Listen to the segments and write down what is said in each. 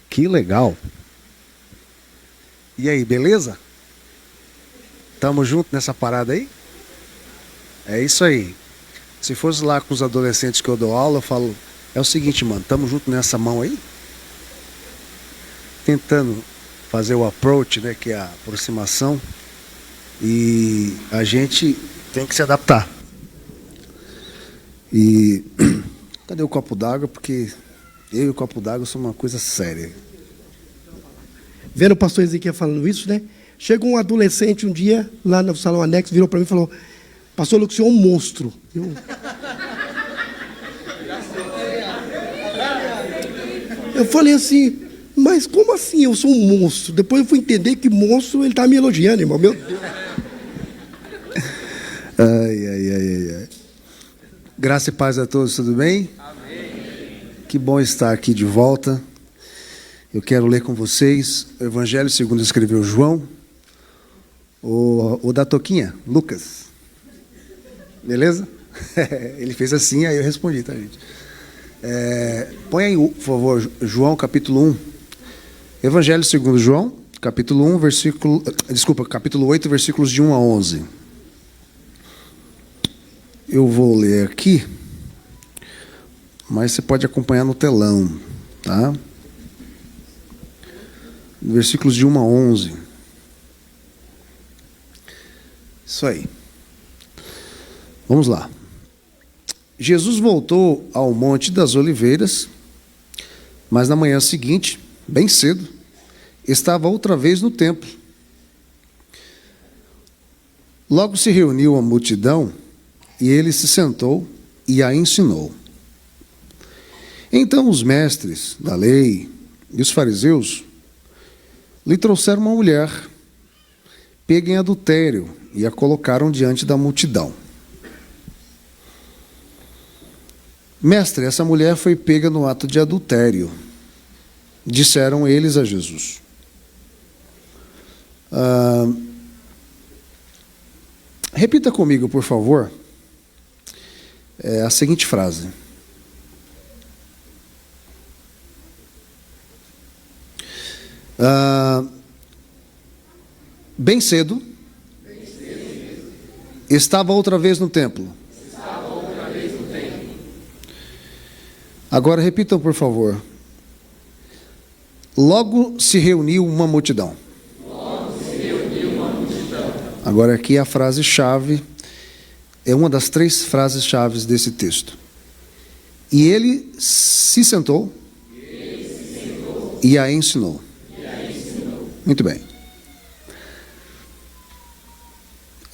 Que legal. E aí, beleza? Tamo junto nessa parada aí? É isso aí. Se fosse lá com os adolescentes que eu dou aula, eu falo, é o seguinte, mano, tamo junto nessa mão aí? Tentando fazer o approach, né, que é a aproximação. E a gente tem que se adaptar. E cadê o copo d'água? Porque eu e o copo d'água são uma coisa séria. Vendo o pastor Ezequiel falando isso, né? Chegou um adolescente um dia, lá no salão anexo, virou para mim e falou, pastor Lucas, o senhor é um monstro. Eu falei assim, mas como assim eu sou um monstro? Depois eu fui entender que monstro ele está me elogiando, irmão. Meu Deus. Ai. Graça e paz a todos, tudo bem? Amém. Que bom estar aqui de volta. Eu quero ler com vocês o Evangelho segundo escreveu João, o da Toquinha, Lucas. Beleza? Ele fez assim, aí eu respondi, tá, gente? Põe aí, por favor, João capítulo 1. Evangelho segundo João, capítulo 1, capítulo 8, versículos de 1 a 11. Eu vou ler aqui, mas você pode acompanhar no telão, tá? Versículos de 1 a 11. Isso aí. Vamos lá. Jesus voltou ao Monte das Oliveiras, mas na manhã seguinte, bem cedo, estava outra vez no templo. Logo se reuniu a multidão e ele se sentou e a ensinou. Então os mestres da lei e os fariseus lhe trouxeram uma mulher pega em adultério e a colocaram diante da multidão. Mestre, essa mulher foi pega no ato de adultério, disseram eles a Jesus. Repita comigo, por favor, a seguinte frase. Bem cedo, estava outra vez no templo. Agora repitam, por favor. Logo se reuniu uma multidão. Agora aqui a frase-chave, é uma das 3 frases-chave desse texto. E ele se sentou, e a ensinou. Muito bem.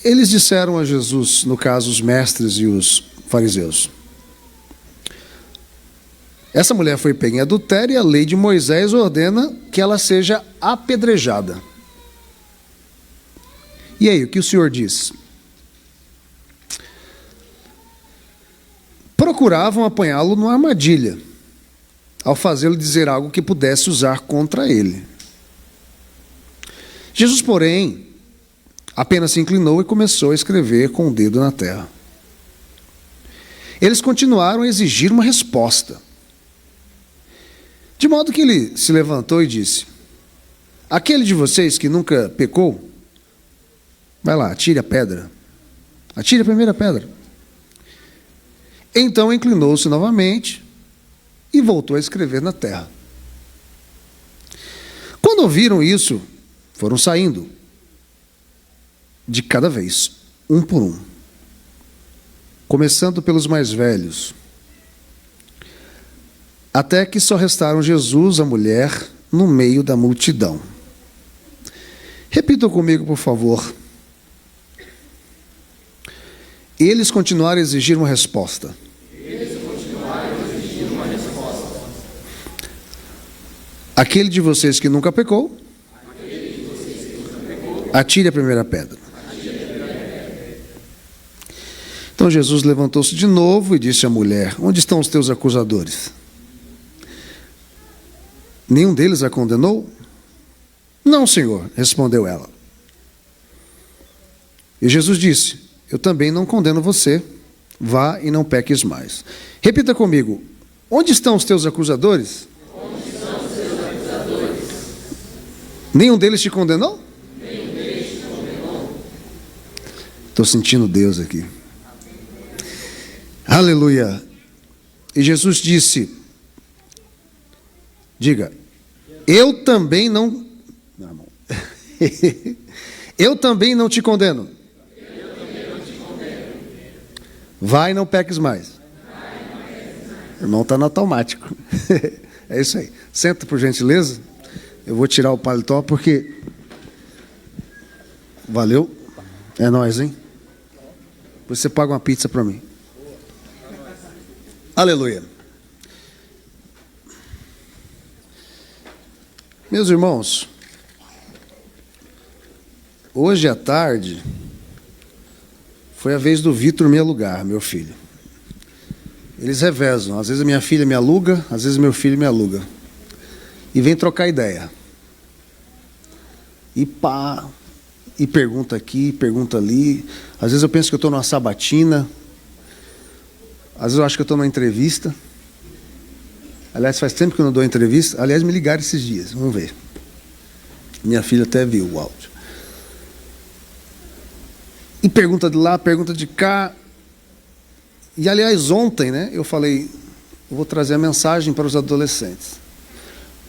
Eles disseram a Jesus, no caso os mestres e os fariseus, essa mulher foi pega em adultério e a lei de Moisés ordena que ela seja apedrejada. E aí, o que o Senhor diz? Procuravam apanhá-lo numa armadilha, ao fazê-lo dizer algo que pudesse usar contra ele. Jesus, porém, apenas se inclinou e começou a escrever com o dedo na terra. Eles continuaram a exigir uma resposta. De modo que ele se levantou e disse, aquele de vocês que nunca pecou, vai lá, atire a pedra. Atire a primeira pedra. Então inclinou-se novamente e voltou a escrever na terra. Quando ouviram isso, foram saindo, de cada vez, um por um, começando pelos mais velhos, até que só restaram Jesus, a mulher, no meio da multidão. Repitam comigo, por favor. Eles continuaram a exigir uma resposta. Aquele de vocês que nunca pecou, atire a primeira pedra. Então Jesus levantou-se de novo e disse à mulher, onde estão os teus acusadores? Nenhum deles a condenou? Não, Senhor, respondeu ela. E Jesus disse: eu também não condeno você, vá e não peques mais. Repita comigo: onde estão os teus acusadores? Onde estão os teus acusadores? Nenhum deles te condenou? Nenhum deles te condenou. Estou sentindo Deus aqui. Aleluia. E Jesus disse: diga, eu também não... Não, irmão. Eu também não te condeno. Eu também não te condeno. Vai e não peques mais. O irmão está no automático. É isso aí. Senta, por gentileza. Eu vou tirar o paletó porque... Valeu. É nóis, hein? Depois você paga uma pizza para mim. Aleluia. Meus irmãos, hoje à tarde foi a vez do Vitor me alugar, meu filho. Eles revezam. Às vezes a minha filha me aluga, às vezes meu filho me aluga. E vem trocar ideia. E pá, e pergunta aqui, pergunta ali. Às vezes eu penso que eu estou numa sabatina. Às vezes eu acho que eu estou numa entrevista. Aliás, faz tempo que eu não dou entrevista. Aliás, me ligaram esses dias, vamos ver. Minha filha até viu o áudio. E pergunta de lá, pergunta de cá. E, aliás, ontem, né, eu falei, eu vou trazer a mensagem para os adolescentes.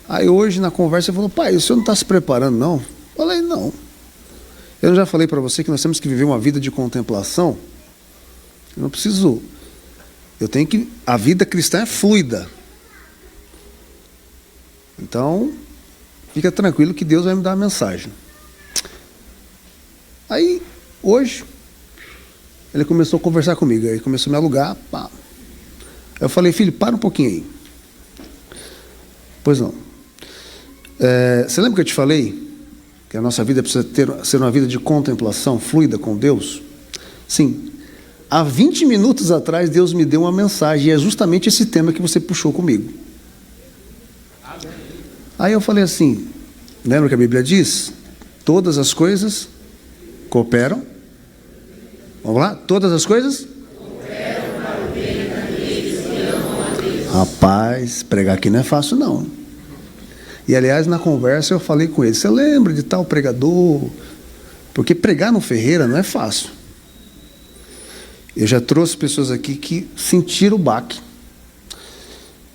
Aí hoje, na conversa, ele falou: pai, o senhor não está se preparando, não? Eu falei: não. Eu já falei para você que nós temos que viver uma vida de contemplação. Eu não preciso... A vida cristã é fluida. Então, fica tranquilo que Deus vai me dar a mensagem. Aí, hoje, ele começou a conversar comigo. Aí começou a me alugar. Pá. Eu falei: filho, para um pouquinho aí. Pois não. Você lembra que eu te falei que a nossa vida precisa ser uma vida de contemplação fluida com Deus? Sim. Há 20 minutos atrás, Deus me deu uma mensagem, e é justamente esse tema que você puxou comigo. Aí eu falei assim, lembra que a Bíblia diz? Todas as coisas cooperam. Vamos lá? Todas as coisas? Cooperam para o bem daqueles que amam a Deus. Rapaz, pregar aqui não é fácil, não. E, aliás, na conversa eu falei com ele: você lembra de tal pregador? Porque pregar no Ferreira não é fácil. Eu já trouxe pessoas aqui que sentiram o baque.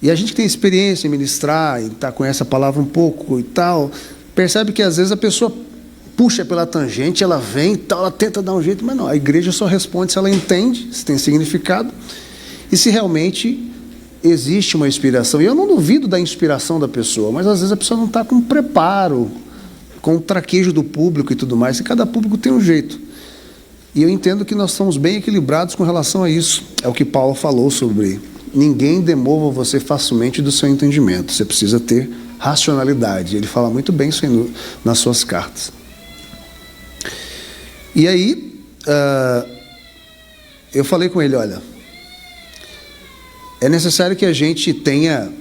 E a gente que tem experiência em ministrar, e conhece a palavra um pouco e tal, percebe que às vezes a pessoa puxa pela tangente, ela vem e tal, ela tenta dar um jeito, mas não, a igreja só responde se ela entende, se tem significado, e se realmente existe uma inspiração. E eu não duvido da inspiração da pessoa, mas às vezes a pessoa não está com preparo, com o traquejo do público e tudo mais, e cada público tem um jeito. E eu entendo que nós estamos bem equilibrados com relação a isso. É o que Paulo falou sobre: ninguém demova você facilmente do seu entendimento. Você precisa ter racionalidade. Ele fala muito bem isso aí nas suas cartas. E aí, eu falei com ele: olha, é necessário que a gente tenha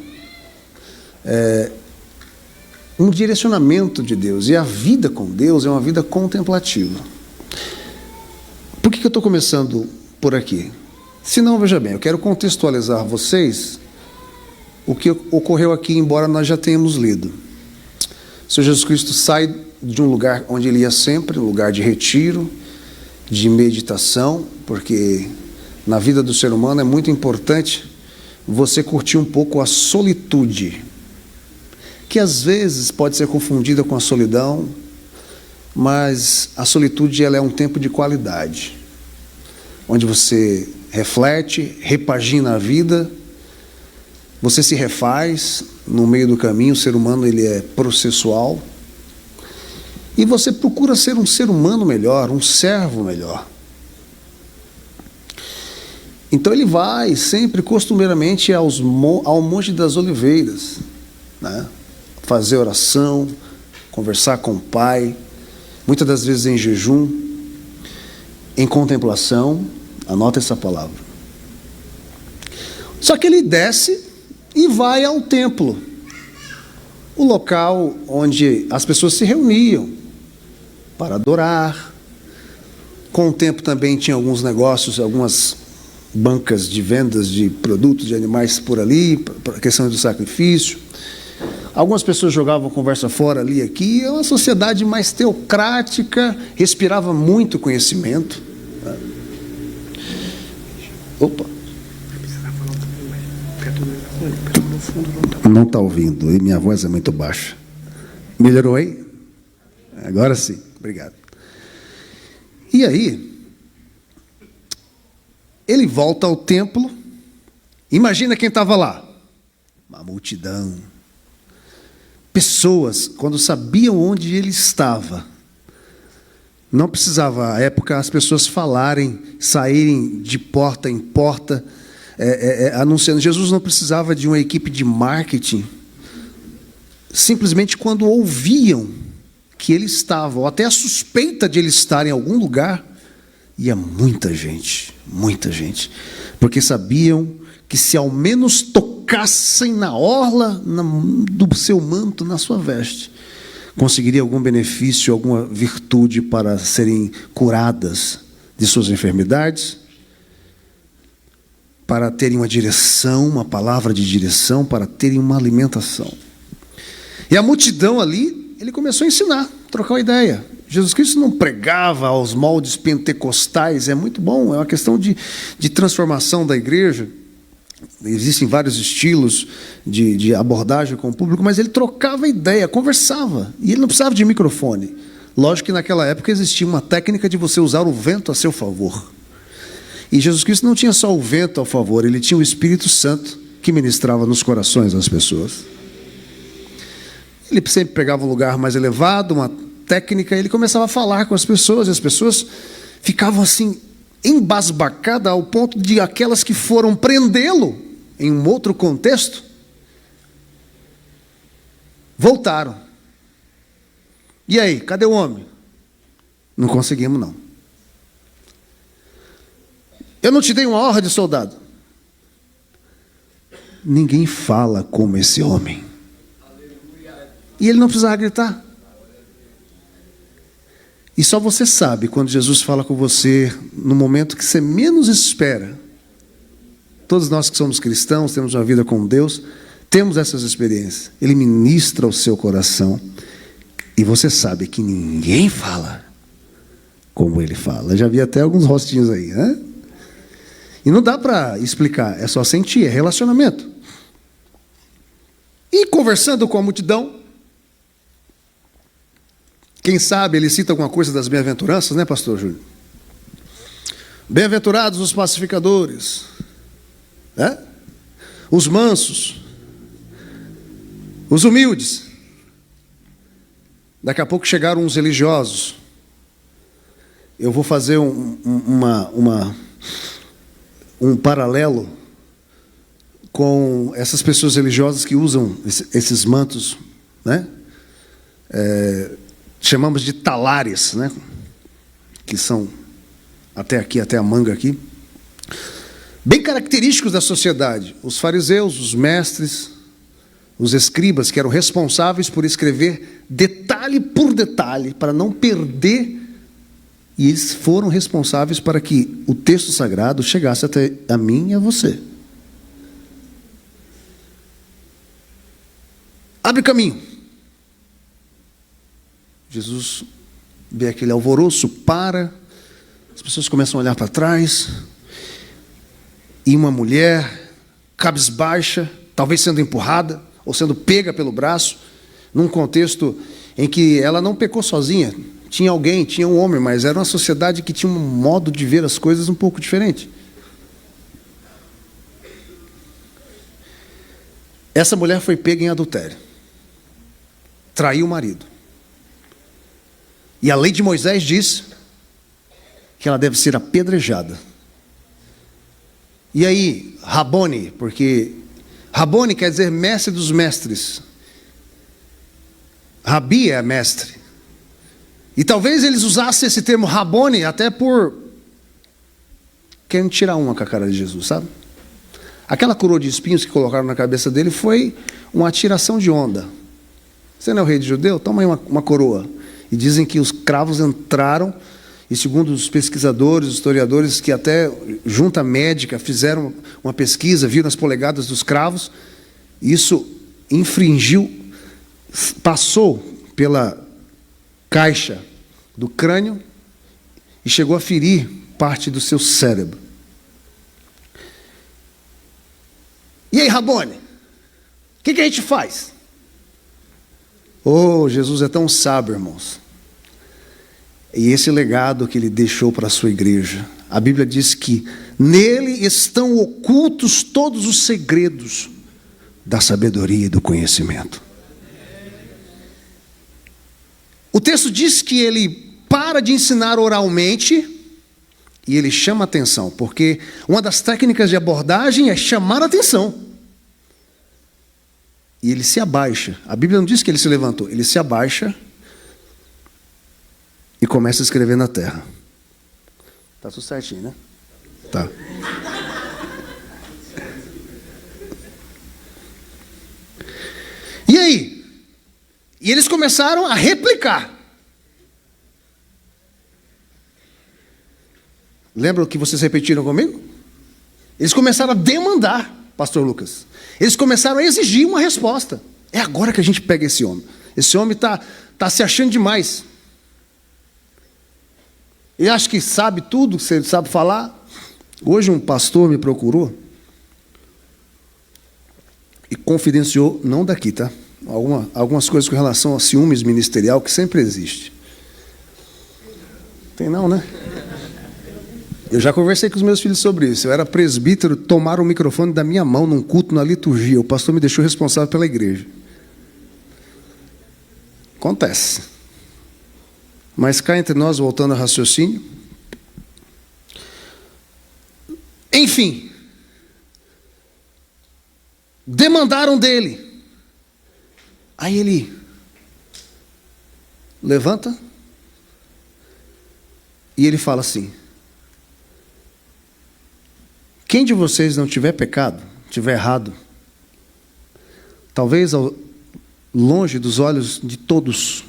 um direcionamento de Deus. E a vida com Deus é uma vida contemplativa. Por que eu estou começando por aqui? Se não, veja bem, eu quero contextualizar vocês o que ocorreu aqui, embora nós já tenhamos lido. O Senhor Jesus Cristo sai de um lugar onde ele ia sempre, um lugar de retiro, de meditação, porque na vida do ser humano é muito importante você curtir um pouco a solitude, que às vezes pode ser confundida com a solidão, mas a solitude, ela é um tempo de qualidade, onde você reflete, repagina a vida, você se refaz. No meio do caminho, o ser humano, ele é processual, e você procura ser um ser humano melhor, um servo melhor. Então ele vai sempre, costumeiramente, ao Monte das Oliveiras, né? Fazer oração, conversar com o Pai, muitas das vezes em jejum, em contemplação. Anota essa palavra. Só que ele desce e vai ao templo, o local onde as pessoas se reuniam para adorar, Com o tempo também tinha alguns negócios, algumas bancas de vendas de produtos de animais por ali, para a questão do sacrifício. Algumas pessoas jogavam conversa fora ali e aqui. É uma sociedade mais teocrática, respirava muito conhecimento. Opa! Não está ouvindo, e minha voz é muito baixa. Melhorou aí? Agora sim, obrigado. E aí, ele volta ao templo. Imagina quem estava lá. Uma multidão. Pessoas, quando sabiam onde ele estava, não precisava, à época, as pessoas falarem, saírem de porta em porta, anunciando. Jesus não precisava de uma equipe de marketing. Simplesmente quando ouviam que ele estava, ou até a suspeita de ele estar em algum lugar, ia muita gente, porque sabiam que se ao menos tocassem na orla do seu manto, na sua veste, conseguiria algum benefício, alguma virtude para serem curadas de suas enfermidades, para terem uma direção, uma palavra de direção, para terem uma alimentação. E a multidão ali, ele começou a ensinar, trocar uma ideia. Jesus Cristo não pregava aos moldes pentecostais, é muito bom, é uma questão de transformação da igreja. Existem vários estilos de abordagem com o público, mas ele trocava ideia, conversava, e ele não precisava de microfone. Lógico que naquela época existia uma técnica de você usar o vento a seu favor. E Jesus Cristo não tinha só o vento a favor, ele tinha o Espírito Santo que ministrava nos corações das pessoas. Ele sempre pegava um lugar mais elevado, uma técnica, e ele começava a falar com as pessoas, e as pessoas ficavam assim, embasbacadas ao ponto de aquelas que foram prendê-lo em um outro contexto, voltaram. E aí, cadê o homem? Não conseguimos, não. Eu não te dei uma ordem, soldado. Ninguém fala como esse homem. E ele não precisava gritar. E só você sabe quando Jesus fala com você no momento que você menos espera. Todos nós que somos cristãos, temos uma vida com Deus, temos essas experiências. Ele ministra o seu coração e você sabe que ninguém fala como ele fala. Eu já vi até alguns rostinhos aí, né? E não dá para explicar, é só sentir, é relacionamento. E conversando com a multidão, quem sabe ele cita alguma coisa das bem-aventuranças, né, pastor Júlio? Bem-aventurados os pacificadores, né? Os mansos, os humildes. Daqui a pouco chegaram os religiosos. Eu vou fazer um paralelo com essas pessoas religiosas que usam esses mantos, né? Chamamos de talares, né? Que são até aqui, até a manga aqui, bem característicos da sociedade. Os fariseus, os mestres, os escribas, que eram responsáveis por escrever detalhe por detalhe, para não perder, e eles foram responsáveis para que o texto sagrado chegasse até a mim e a você. Abre caminho. Jesus vê aquele alvoroço, para, as pessoas começam a olhar para trás, e uma mulher, cabisbaixa, talvez sendo empurrada, ou sendo pega pelo braço, num contexto em que ela não pecou sozinha, tinha alguém, tinha um homem, mas era uma sociedade que tinha um modo de ver as coisas um pouco diferente. Essa mulher foi pega em adultério, traiu o marido. E a lei de Moisés diz que ela deve ser apedrejada. E aí, Rabone, porque Rabone quer dizer mestre dos mestres. Rabi é mestre. E talvez eles usassem esse termo Rabone até por querendo tirar uma com a cara de Jesus, sabe? Aquela coroa de espinhos que colocaram na cabeça dele foi uma tiração de onda. Você não é o rei de judeu? Toma aí uma coroa. E dizem que os cravos entraram e segundo os pesquisadores, os historiadores, que até junta médica fizeram uma pesquisa, viram as polegadas dos cravos, isso infringiu, passou pela caixa do crânio e chegou a ferir parte do seu cérebro. E aí, Rabone, o que a gente faz? Oh, Jesus é tão sábio, irmãos. E esse legado que ele deixou para a sua igreja, a Bíblia diz que nele estão ocultos todos os segredos da sabedoria e do conhecimento. O texto diz que ele para de ensinar oralmente e ele chama atenção, porque uma das técnicas de abordagem é chamar atenção. E ele se abaixa. A Bíblia não diz que ele se levantou, ele se abaixa e começa a escrever na terra. Tá tudo certinho, né? Tá. E aí? E eles começaram a replicar. Lembra o que vocês repetiram comigo? Eles começaram a demandar, pastor Lucas. Eles começaram a exigir uma resposta. É agora que a gente pega esse homem. Esse homem está se achando demais. Ele acha que sabe tudo, que ele sabe falar. Hoje um pastor me procurou e confidenciou, não daqui, tá? Algumas coisas com relação a ciúmes ministerial que sempre existe. Tem não, né? Eu já conversei com os meus filhos sobre isso. Eu era presbítero, tomaram o microfone da minha mão num culto na liturgia. O pastor me deixou responsável pela igreja. Acontece. Mas cá entre nós, voltando ao raciocínio. Enfim. Demandaram dele. Aí ele levanta e ele fala assim: quem de vocês não tiver pecado, tiver errado, talvez longe dos olhos de todos,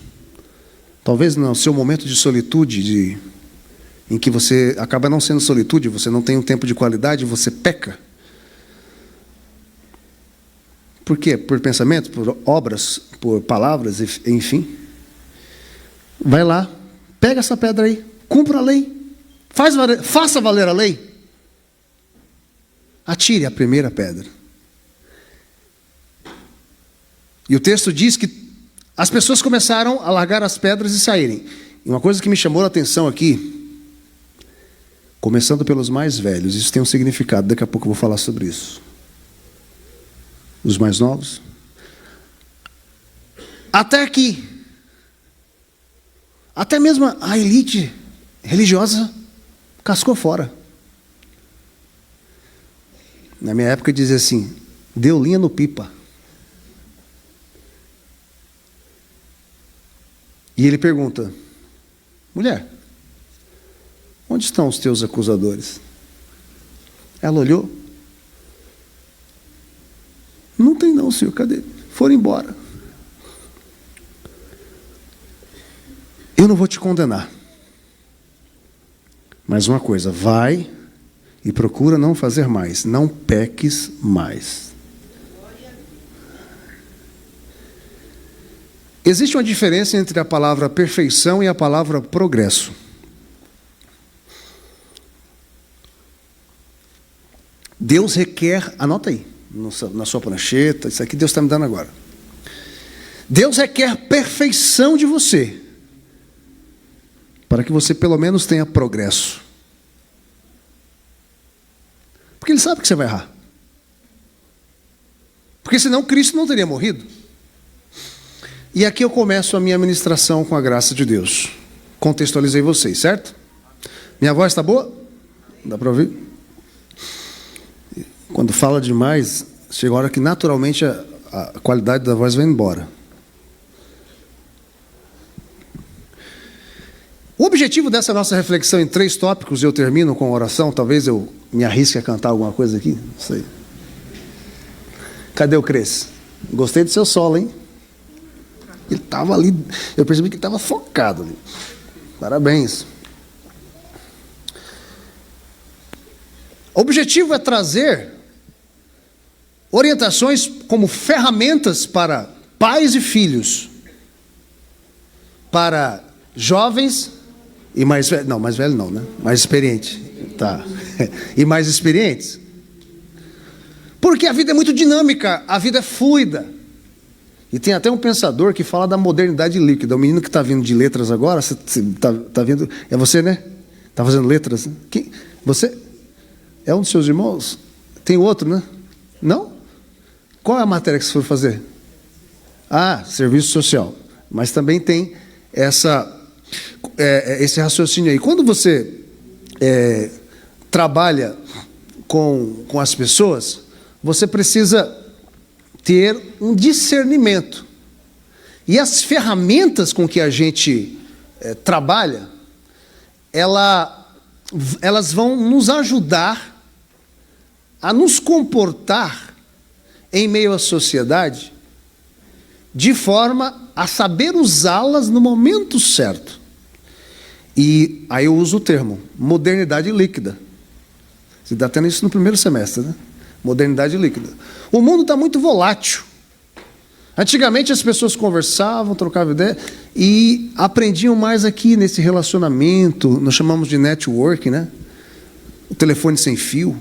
talvez no seu momento de solitude, em que você acaba não sendo solitude, você não tem um tempo de qualidade, você peca. Por quê? Por pensamento, por obras, por palavras, enfim. Vai lá, pega essa pedra aí, cumpra a lei, faça valer a lei. Atire a primeira pedra. E o texto diz que as pessoas começaram a largar as pedras e saírem. E uma coisa que me chamou a atenção aqui, começando pelos mais velhos, isso tem um significado, daqui a pouco eu vou falar sobre isso. Os mais novos. Até aqui, até mesmo a elite religiosa cascou fora. Na minha época dizia assim: deu linha no pipa. E ele pergunta: mulher, onde estão os teus acusadores? Ela olhou: não tem não, senhor, cadê? Foram embora. Eu não vou te condenar. Mas uma coisa, vai e procura não fazer mais, não peques mais. Existe uma diferença entre a palavra perfeição e a palavra progresso. Deus requer, anota aí, na sua prancheta, isso aqui Deus está me dando agora. Deus requer perfeição de você, para que você pelo menos tenha progresso. Porque Ele sabe que você vai errar. Porque senão Cristo não teria morrido. E aqui eu começo a minha ministração com a graça de Deus. Contextualizei vocês, certo? Minha voz está boa? Dá para ouvir? Quando fala demais, chega a hora que naturalmente a qualidade da voz vai embora. O objetivo dessa nossa reflexão em 3 tópicos, eu termino com oração, talvez eu me arrisque a cantar alguma coisa aqui, não sei. Cadê o Cres? Gostei do seu solo, hein? Ele estava ali, eu percebi que ele estava focado ali. Parabéns. O objetivo é trazer orientações como ferramentas para pais e filhos, para jovens e mais velhos, não, mais velho não, né? Mais experiente, tá? E mais experientes. Porque a vida é muito dinâmica, a vida é fluida. E tem até um pensador que fala da modernidade líquida. O menino que está vindo de letras agora, você está vendo, é você, né? Está fazendo letras? Quem? Você? É um dos seus irmãos? Tem outro, né? Não? Qual é a matéria que você for fazer? Ah, serviço social. Mas também tem esse raciocínio aí. Quando você trabalha com as pessoas, você precisa ter um discernimento. E as ferramentas com que a gente trabalha, elas vão nos ajudar a nos comportar em meio à sociedade de forma a saber usá-las no momento certo. E aí eu uso o termo modernidade líquida. Você está tendo isso no primeiro semestre, né? Modernidade líquida. O mundo está muito volátil. Antigamente as pessoas conversavam, trocavam ideia e aprendiam mais aqui nesse relacionamento, nós chamamos de network, né? O telefone sem fio.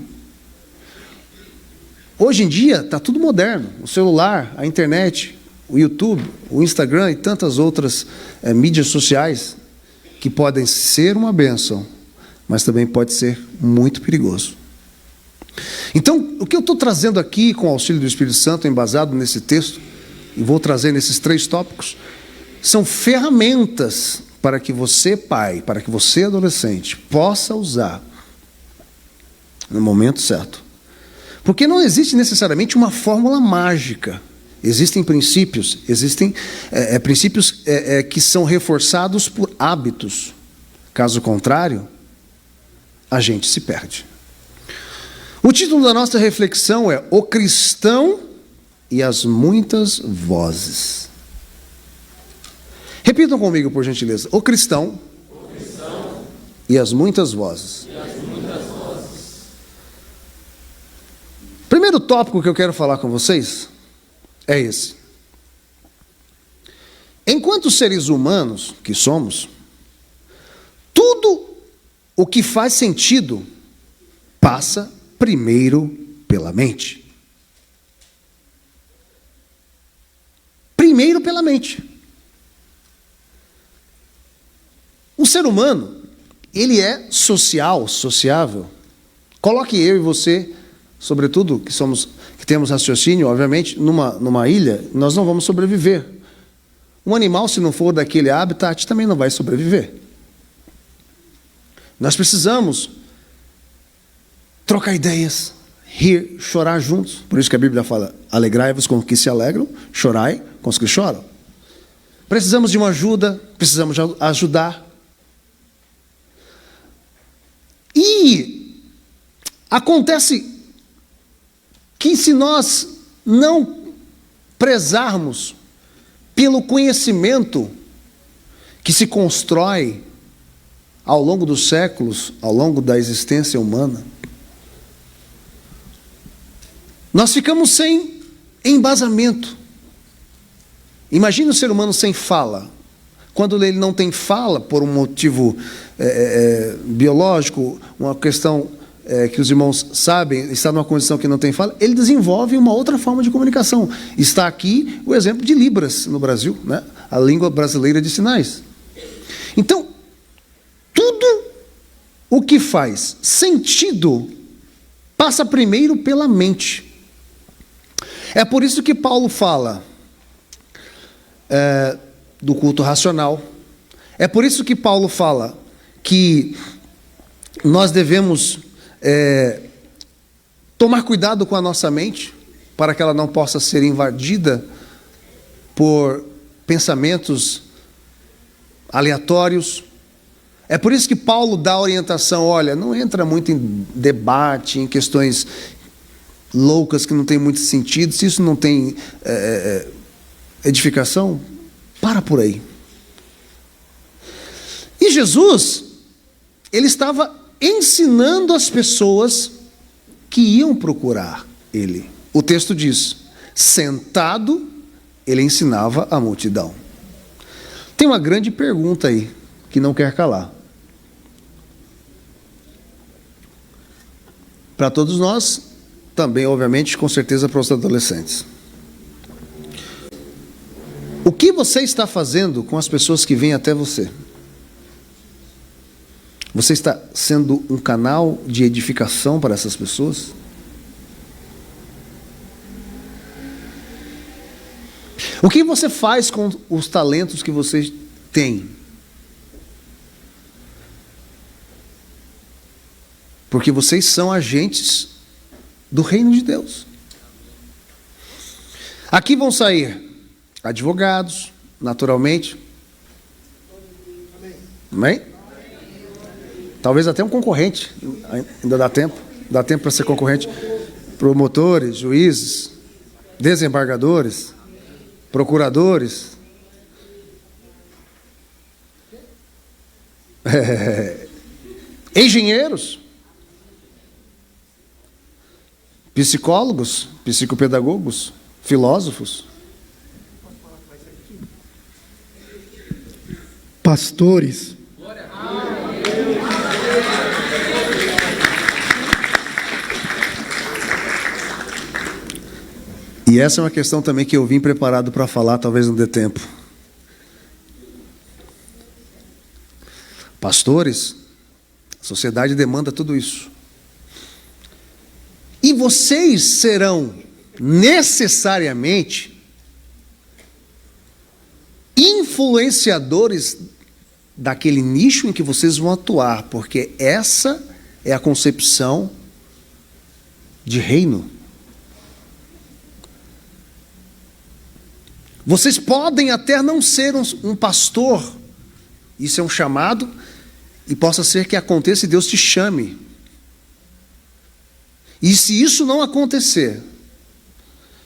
Hoje em dia está tudo moderno. O celular, a internet, o YouTube, o Instagram e tantas outras mídias sociais que podem ser uma bênção, mas também pode ser muito perigoso. Então, o que eu estou trazendo aqui com o auxílio do Espírito Santo, embasado nesse texto, e vou trazer nesses 3 tópicos, são ferramentas para que você, pai, para que você, adolescente, possa usar no momento certo. Porque não existe necessariamente uma fórmula mágica. Existem princípios, princípios que são reforçados por hábitos. Caso contrário, a gente se perde. O título da nossa reflexão é O Cristão e as Muitas Vozes. Repitam comigo, por gentileza. O cristão e as muitas vozes. Primeiro tópico que eu quero falar com vocês é esse. Enquanto seres humanos que somos, tudo o que faz sentido passa primeiro pela mente. Primeiro pela mente. O ser humano, ele é sociável. Coloque eu e você, sobretudo que temos raciocínio, obviamente, numa ilha, nós não vamos sobreviver. Um animal, se não for daquele habitat, também não vai sobreviver. Nós precisamos trocar ideias, rir, chorar juntos. Por isso que a Bíblia fala, alegrai-vos com os que se alegram, chorai com os que choram. Precisamos de uma ajuda, precisamos ajudar. E acontece que se nós não prezarmos pelo conhecimento que se constrói ao longo dos séculos, ao longo da existência humana, nós ficamos sem embasamento. Imagine o ser humano sem fala. Quando ele não tem fala, por um motivo biológico, uma questão que os irmãos sabem, está numa condição que não tem fala, ele desenvolve uma outra forma de comunicação. Está aqui o exemplo de Libras no Brasil, né? A língua brasileira de sinais. Então, tudo o que faz sentido passa primeiro pela mente. É por isso que Paulo fala do culto racional. É por isso que Paulo fala que nós devemos tomar cuidado com a nossa mente, para que ela não possa ser invadida por pensamentos aleatórios. É por isso que Paulo dá a orientação, olha, não entra muito em debate, em questões loucas que não tem muito sentido, se isso não tem edificação, para por aí. E Jesus, ele estava ensinando as pessoas que iam procurar ele. O texto diz: sentado, ele ensinava a multidão. Tem uma grande pergunta aí, que não quer calar. Para todos nós, também, obviamente, com certeza para os adolescentes. O que você está fazendo com as pessoas que vêm até você? Você está sendo um canal de edificação para essas pessoas? O que você faz com os talentos que você tem? Porque vocês são agentes do reino de Deus. Aqui vão sair advogados, naturalmente. Amém? Talvez até um concorrente, ainda dá tempo para ser concorrente. Promotores, juízes, desembargadores, procuradores. Engenheiros, psicólogos, psicopedagogos, filósofos, pastores. E essa é uma questão também que eu vim preparado para falar, talvez não dê tempo. Pastores, a sociedade demanda tudo isso. E vocês serão necessariamente influenciadores daquele nicho em que vocês vão atuar, porque essa é a concepção de reino. Vocês podem até não ser um pastor, isso é um chamado, e possa ser que aconteça e Deus te chame. E se isso não acontecer,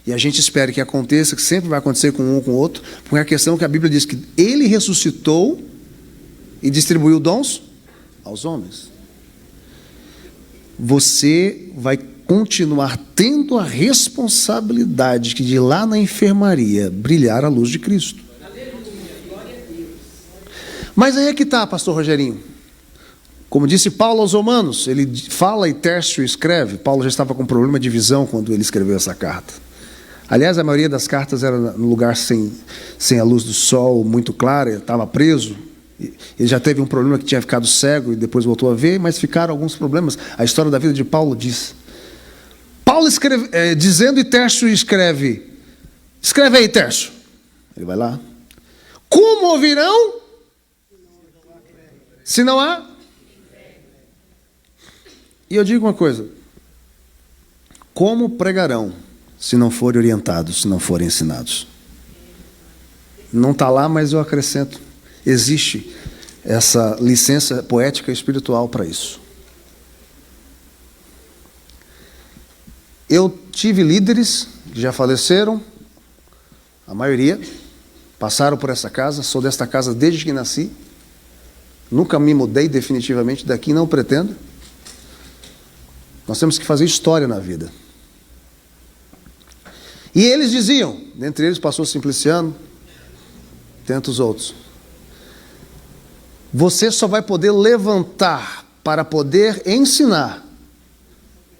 e a gente espera que aconteça, que sempre vai acontecer com um ou com o outro, porque a questão é que a Bíblia diz que Ele ressuscitou e distribuiu dons aos homens. Você vai continuar tendo a responsabilidade de ir lá na enfermaria brilhar a luz de Cristo. Mas aí é que está, pastor Rogerinho. Como disse Paulo aos Romanos, ele fala e Tércio escreve. Paulo já estava com problema de visão quando ele escreveu essa carta. Aliás, a maioria das cartas era no lugar sem a luz do sol, muito clara, ele estava preso. Ele já teve um problema que tinha ficado cego e depois voltou a ver, mas ficaram alguns problemas. A história da vida de Paulo diz. Paulo escreve, dizendo, e Tércio escreve. Escreve aí, Tércio. Ele vai lá. Como ouvirão se não há? E eu digo uma coisa. Como pregarão se não forem orientados, se não forem ensinados? Não está lá, mas eu acrescento. Existe essa licença poética e espiritual para isso. Eu tive líderes que já faleceram, a maioria, passaram por essa casa, sou desta casa desde que nasci, nunca me mudei definitivamente daqui, não pretendo. Nós temos que fazer história na vida. E eles diziam, dentre eles pastor Simpliciano, tantos outros, você só vai poder levantar para poder ensinar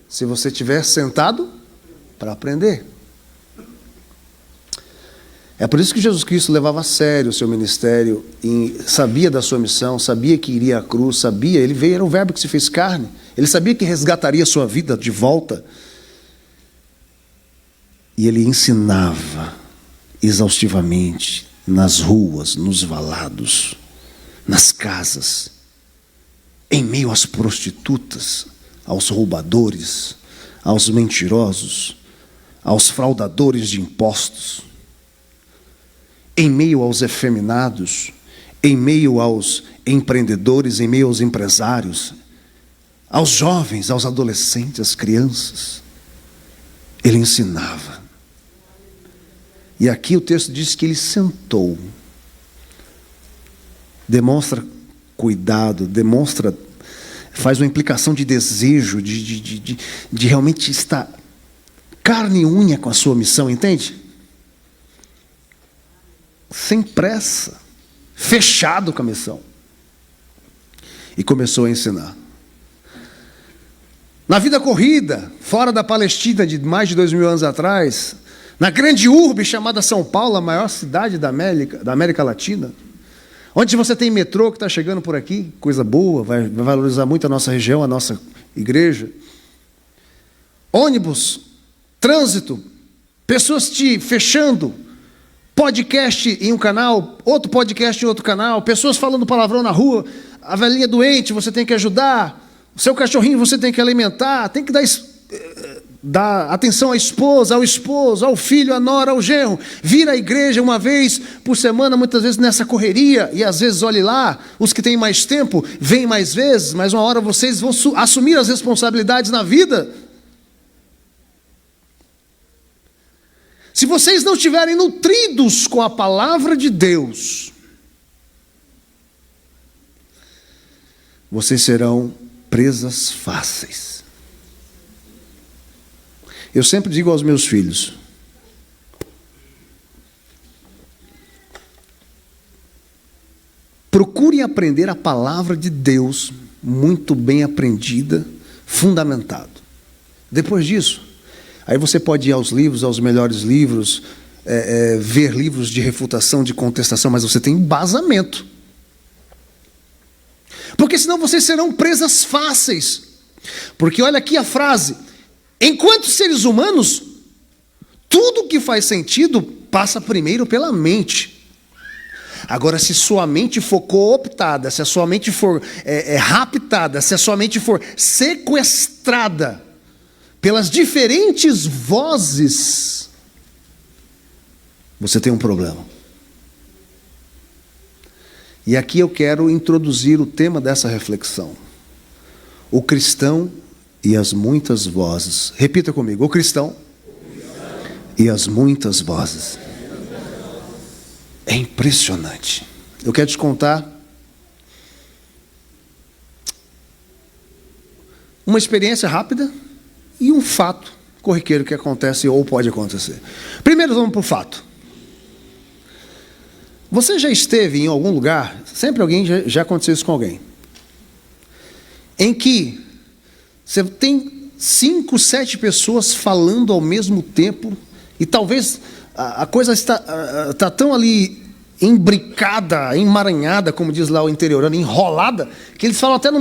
se você estiver sentado para aprender. É por isso que Jesus Cristo levava a sério o seu ministério, e sabia da sua missão, sabia que iria à cruz, sabia, ele veio, era o verbo que se fez carne, ele sabia que resgataria a sua vida de volta. E ele ensinava exaustivamente nas ruas, nos valados, nas casas, em meio às prostitutas, aos roubadores, aos mentirosos, aos fraudadores de impostos, em meio aos efeminados, em meio aos empreendedores, em meio aos empresários, aos jovens, aos adolescentes, às crianças. Ele ensinava. E aqui o texto diz que ele sentou. Demonstra cuidado, demonstra faz uma implicação de desejo, de realmente estar carne e unha com a sua missão, entende? Sem pressa, fechado com a missão. E começou a ensinar. Na vida corrida, fora da Palestina de mais de 2000 anos atrás, na grande urbe chamada São Paulo, a maior cidade da América Latina, onde você tem metrô que está chegando por aqui, coisa boa, vai valorizar muito a nossa região, a nossa igreja. Ônibus, trânsito, pessoas te fechando, podcast em um canal, outro podcast em outro canal, pessoas falando palavrão na rua, a velhinha doente você tem que ajudar, o seu cachorrinho você tem que alimentar, tem que dar atenção à esposa, ao esposo, ao filho, à nora, ao genro. Vir à igreja uma vez por semana, muitas vezes nessa correria, e às vezes, olhe lá, os que têm mais tempo, vêm mais vezes, mas uma hora vocês vão assumir as responsabilidades na vida. Se vocês não estiverem nutridos com a palavra de Deus, vocês serão presas fáceis. Eu sempre digo aos meus filhos, procurem aprender a palavra de Deus muito bem aprendida, fundamentado. Depois disso, aí você pode ir aos livros, aos melhores livros, ver livros de refutação, de contestação, mas você tem embasamento. Porque senão vocês serão presas fáceis. Porque olha aqui a frase: enquanto seres humanos, tudo que faz sentido passa primeiro pela mente. Agora, se sua mente for cooptada, se a sua mente for raptada, se a sua mente for sequestrada pelas diferentes vozes, você tem um problema. E aqui eu quero introduzir o tema dessa reflexão: o cristão e as muitas vozes. Repita comigo: o cristão e as muitas vozes. É impressionante. Eu quero te contar uma experiência rápida e um fato corriqueiro que acontece ou pode acontecer. Primeiro vamos para o fato. Você já esteve em algum lugar, sempre já aconteceu isso com alguém, em que você tem 5, 7 pessoas falando ao mesmo tempo, e talvez a coisa está tão ali imbricada, emaranhada, como diz lá o interiorano, enrolada, que eles falam até no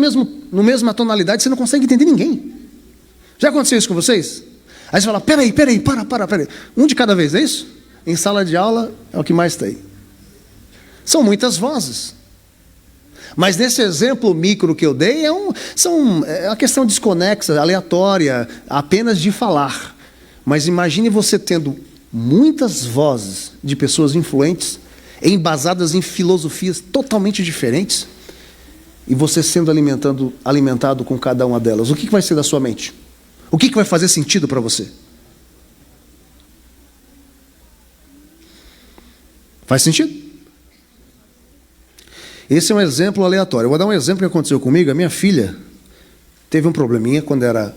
mesma tonalidade, você não consegue entender ninguém. Já aconteceu isso com vocês? Aí você fala: peraí, para. Um de cada vez, é isso? Em sala de aula é o que mais tem. São muitas vozes. Mas nesse exemplo micro que eu dei, é uma questão desconexa, aleatória, apenas de falar. Mas imagine você tendo muitas vozes de pessoas influentes, embasadas em filosofias totalmente diferentes, e você sendo alimentado com cada uma delas. O que vai ser da sua mente? O que vai fazer sentido para você? Faz sentido? Esse é um exemplo aleatório. Eu vou dar um exemplo que aconteceu comigo. A minha filha teve um probleminha quando era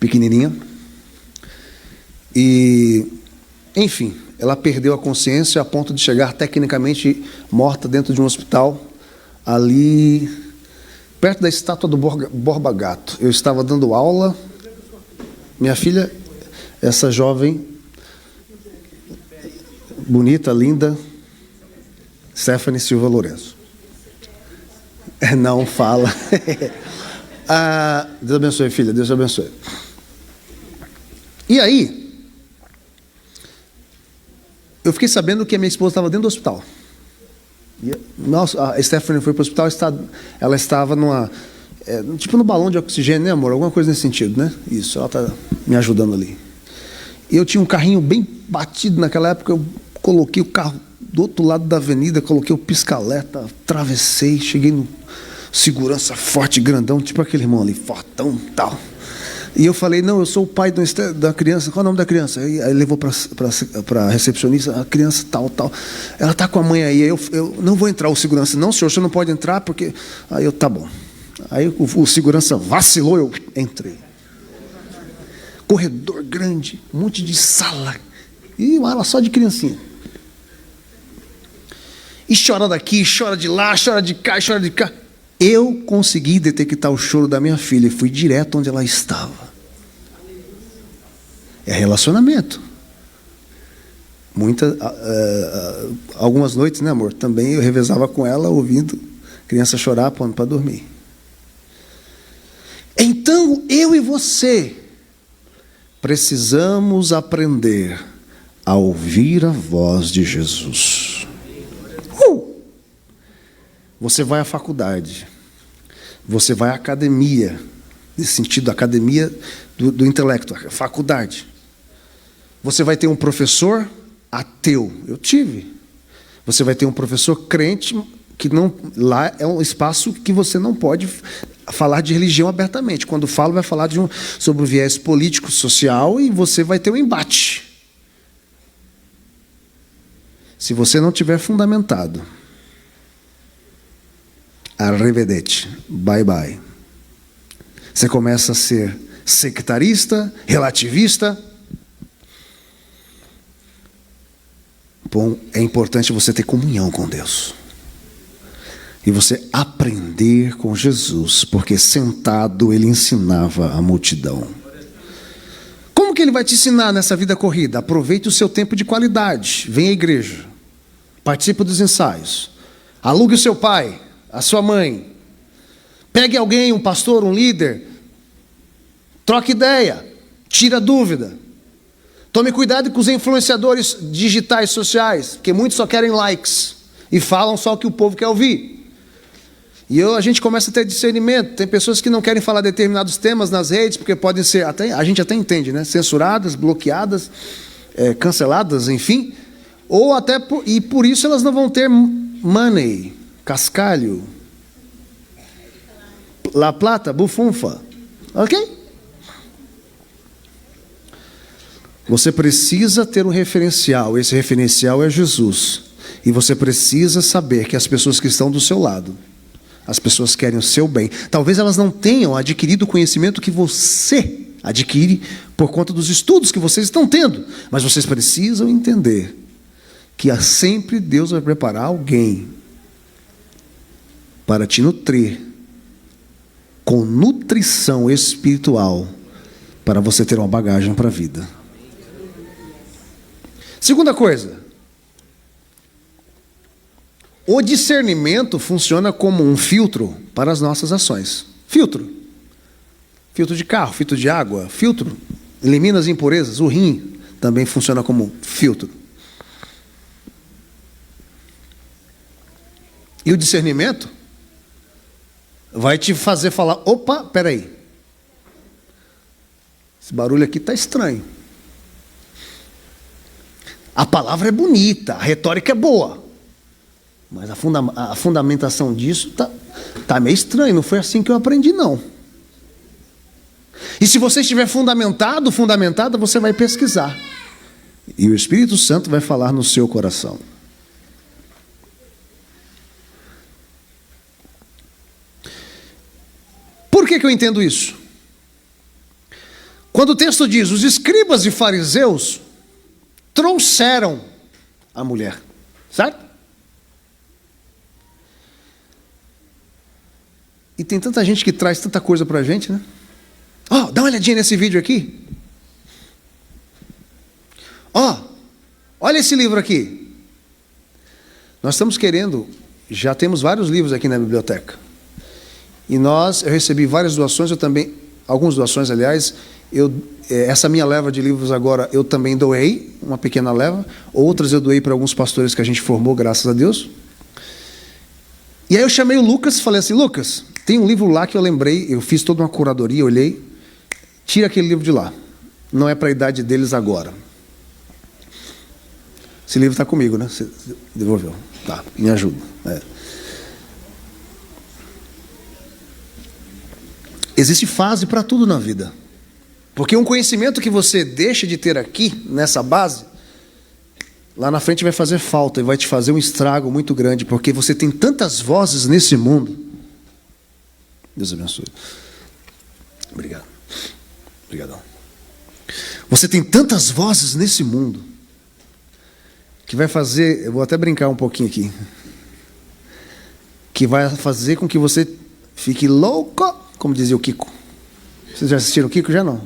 pequenininha. E, enfim, ela perdeu a consciência a ponto de chegar tecnicamente morta dentro de um hospital, ali perto da estátua do Borba Gato. Eu estava dando aula. Minha filha, essa jovem, bonita, linda, Stephanie Silva Lourenço. Não fala. Deus abençoe, filha. Deus abençoe. E aí, eu fiquei sabendo que a minha esposa estava dentro do hospital. A Stephanie foi para o hospital, ela estava tipo no balão de oxigênio, né, amor? Alguma coisa nesse sentido, né? Isso, ela está me ajudando ali. E eu tinha um carrinho bem batido naquela época, eu coloquei o carro do outro lado da avenida, coloquei o pisca-alerta, atravessei, cheguei no segurança forte, grandão, tipo aquele irmão ali, fortão e tal. E eu falei: não, eu sou o pai da criança. Qual é o nome da criança? Aí levou para a recepcionista: a criança tal. Ela está com a mãe aí. Eu não vou entrar, o segurança: não, senhor, você não pode entrar, porque... Aí eu: tá bom. Aí o segurança vacilou, eu entrei. Corredor grande, um monte de sala. E uma ala só de criancinha. E chora daqui, chora de lá, chora de cá, chora de cá. Eu consegui detectar o choro da minha filha e fui direto onde ela estava. É relacionamento. Algumas noites, né, amor? Também eu revezava com ela, ouvindo criança chorar, pondo para dormir. Então, eu e você precisamos aprender a ouvir a voz de Jesus. Você vai à faculdade, você vai à academia, nesse sentido, academia do intelecto, faculdade. Você vai ter um professor ateu, eu tive. Você vai ter um professor crente, que não, lá é um espaço que você não pode falar de religião abertamente. Quando fala, vai falar sobre o viés político, social, e você vai ter um embate. Se você não tiver fundamentado, arrivederci, bye bye. Você começa a ser sectarista, relativista. Bom, é importante você ter comunhão com Deus. E você aprender com Jesus, porque sentado ele ensinava a multidão. Como que ele vai te ensinar nessa vida corrida? Aproveite o seu tempo de qualidade. Venha à igreja. Participe dos ensaios. Alugue o seu pai, a sua mãe. Pegue alguém, um pastor, um líder. Troque ideia. Tira dúvida. Tome cuidado com os influenciadores digitais, sociais, porque muitos só querem likes e falam só o que o povo quer ouvir. E a gente começa a ter discernimento. Tem pessoas que não querem falar determinados temas nas redes, porque podem ser, a gente até entende, né? Censuradas, bloqueadas, canceladas, enfim. Ou até, e por isso elas não vão ter money, cascalho, la plata, bufunfa. Ok? Você precisa ter um referencial. Esse referencial é Jesus. E você precisa saber que as pessoas que estão do seu lado, as pessoas querem o seu bem. Talvez elas não tenham adquirido o conhecimento que você adquire por conta dos estudos que vocês estão tendo. Mas vocês precisam entender que sempre Deus vai preparar alguém para te nutrir com nutrição espiritual para você ter uma bagagem para a vida. Segunda coisa. O discernimento funciona como um filtro para as nossas ações. Filtro. Filtro de carro, filtro de água, filtro. Elimina as impurezas. O rim também funciona como filtro. E o discernimento vai te fazer falar, opa, peraí. Esse barulho aqui está estranho. A palavra é bonita, a retórica é boa. Mas a fundamentação disso tá meio estranho. Não foi assim que eu aprendi, não. E se você estiver fundamentada, você vai pesquisar. E o Espírito Santo vai falar no seu coração. Por que eu entendo isso? Quando o texto diz, os escribas e fariseus trouxeram a mulher. Certo? E tem tanta gente que traz tanta coisa para a gente, né? Dá uma olhadinha nesse vídeo aqui. Olha esse livro aqui. Nós estamos querendo, já temos vários livros aqui na biblioteca. E eu recebi várias doações, eu também, algumas doações, aliás, essa minha leva de livros agora, eu também doei, uma pequena leva. Outras eu doei para alguns pastores que a gente formou, graças a Deus. E aí eu chamei o Lucas e falei assim, Lucas, tem um livro lá que eu lembrei, eu fiz toda uma curadoria, olhei, tira aquele livro de lá. Não é para a idade deles agora. Esse livro está comigo, né? Você devolveu. Tá, me ajuda. Existe fase para tudo na vida. Porque um conhecimento que você deixa de ter aqui, nessa base, lá na frente vai fazer falta e vai te fazer um estrago muito grande, porque você tem tantas vozes nesse mundo. Deus abençoe. Obrigado. Obrigadão. Você tem tantas vozes nesse mundo que vai fazer, eu vou até brincar um pouquinho aqui, que vai fazer com que você fique louco, como dizia o Kiko. Vocês já assistiram o Kiko? Já não.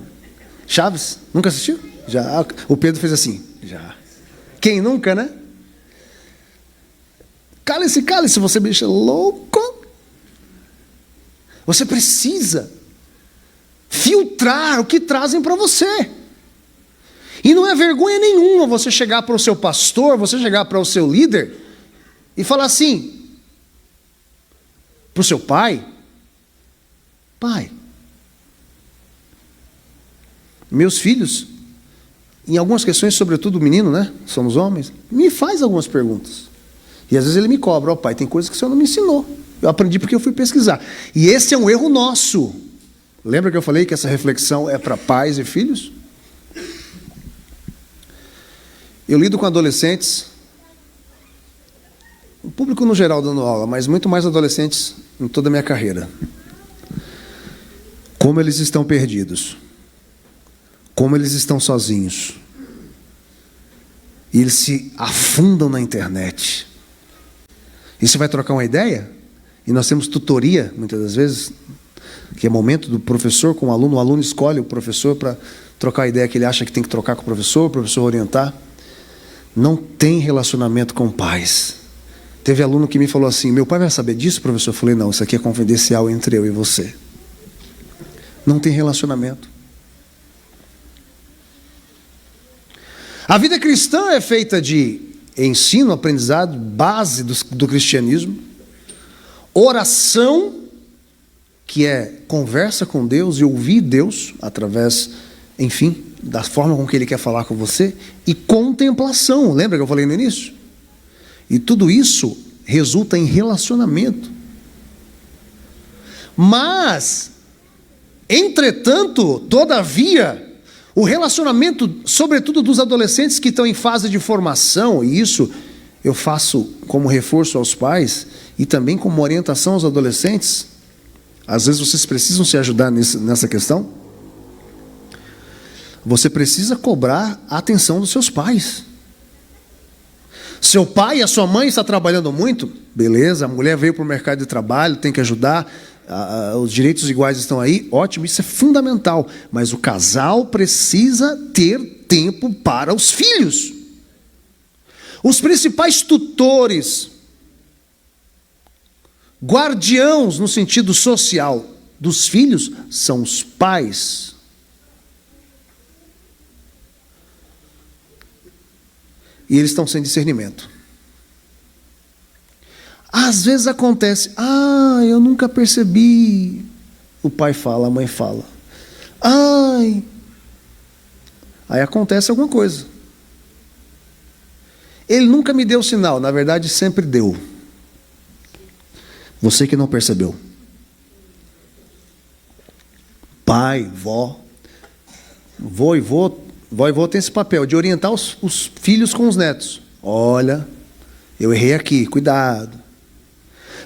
Chaves? Nunca assistiu? Já. O Pedro fez assim. Já. Quem nunca, né? Cale-se, cale-se, você me deixa louco. Você precisa filtrar o que trazem para você. E não é vergonha nenhuma você chegar para o seu pastor, você chegar para o seu líder e falar assim, para o seu pai: pai, meus filhos, em algumas questões, sobretudo o menino, né? Somos homens, me faz algumas perguntas. E às vezes ele me cobra: ó, pai, tem coisas que o senhor não me ensinou. Eu aprendi porque eu fui pesquisar. E esse é um erro nosso. Lembra que eu falei que essa reflexão é para pais e filhos? Eu lido com adolescentes, o público no geral dando aula, mas muito mais adolescentes em toda a minha carreira. Como eles estão perdidos. Como eles estão sozinhos. E eles se afundam na internet. E você vai trocar uma ideia? E nós temos tutoria, muitas das vezes, que é momento do professor com o aluno escolhe o professor para trocar a ideia que ele acha que tem que trocar com o professor orientar. Não tem relacionamento com pais. Teve aluno que me falou assim: meu pai vai saber disso, professor? Eu falei: não, isso aqui é confidencial entre eu e você. Não tem relacionamento. A vida cristã é feita de ensino, aprendizado, base do cristianismo, oração, que é conversa com Deus e ouvir Deus através, enfim, da forma com que Ele quer falar com você, e contemplação. Lembra que eu falei no início? E tudo isso resulta em relacionamento. Mas, entretanto, todavia, o relacionamento, sobretudo dos adolescentes que estão em fase de formação, e isso eu faço como reforço aos pais e também como orientação aos adolescentes. Às vezes vocês precisam se ajudar nessa questão. Você precisa cobrar a atenção dos seus pais. Seu pai e a sua mãe estão trabalhando muito, beleza, a mulher veio para o mercado de trabalho, tem que ajudar, os direitos iguais estão aí, ótimo, isso é fundamental. Mas o casal precisa ter tempo para os filhos. Os principais tutores, guardiãos no sentido social dos filhos, são os pais. E eles estão sem discernimento. Às vezes acontece: eu nunca percebi. O pai fala, a mãe fala. Aí acontece alguma coisa. Ele nunca me deu sinal, na verdade sempre deu. Você que não percebeu. Pai, vó e vô tem esse papel de orientar os filhos com os netos. Olha, eu errei aqui, cuidado.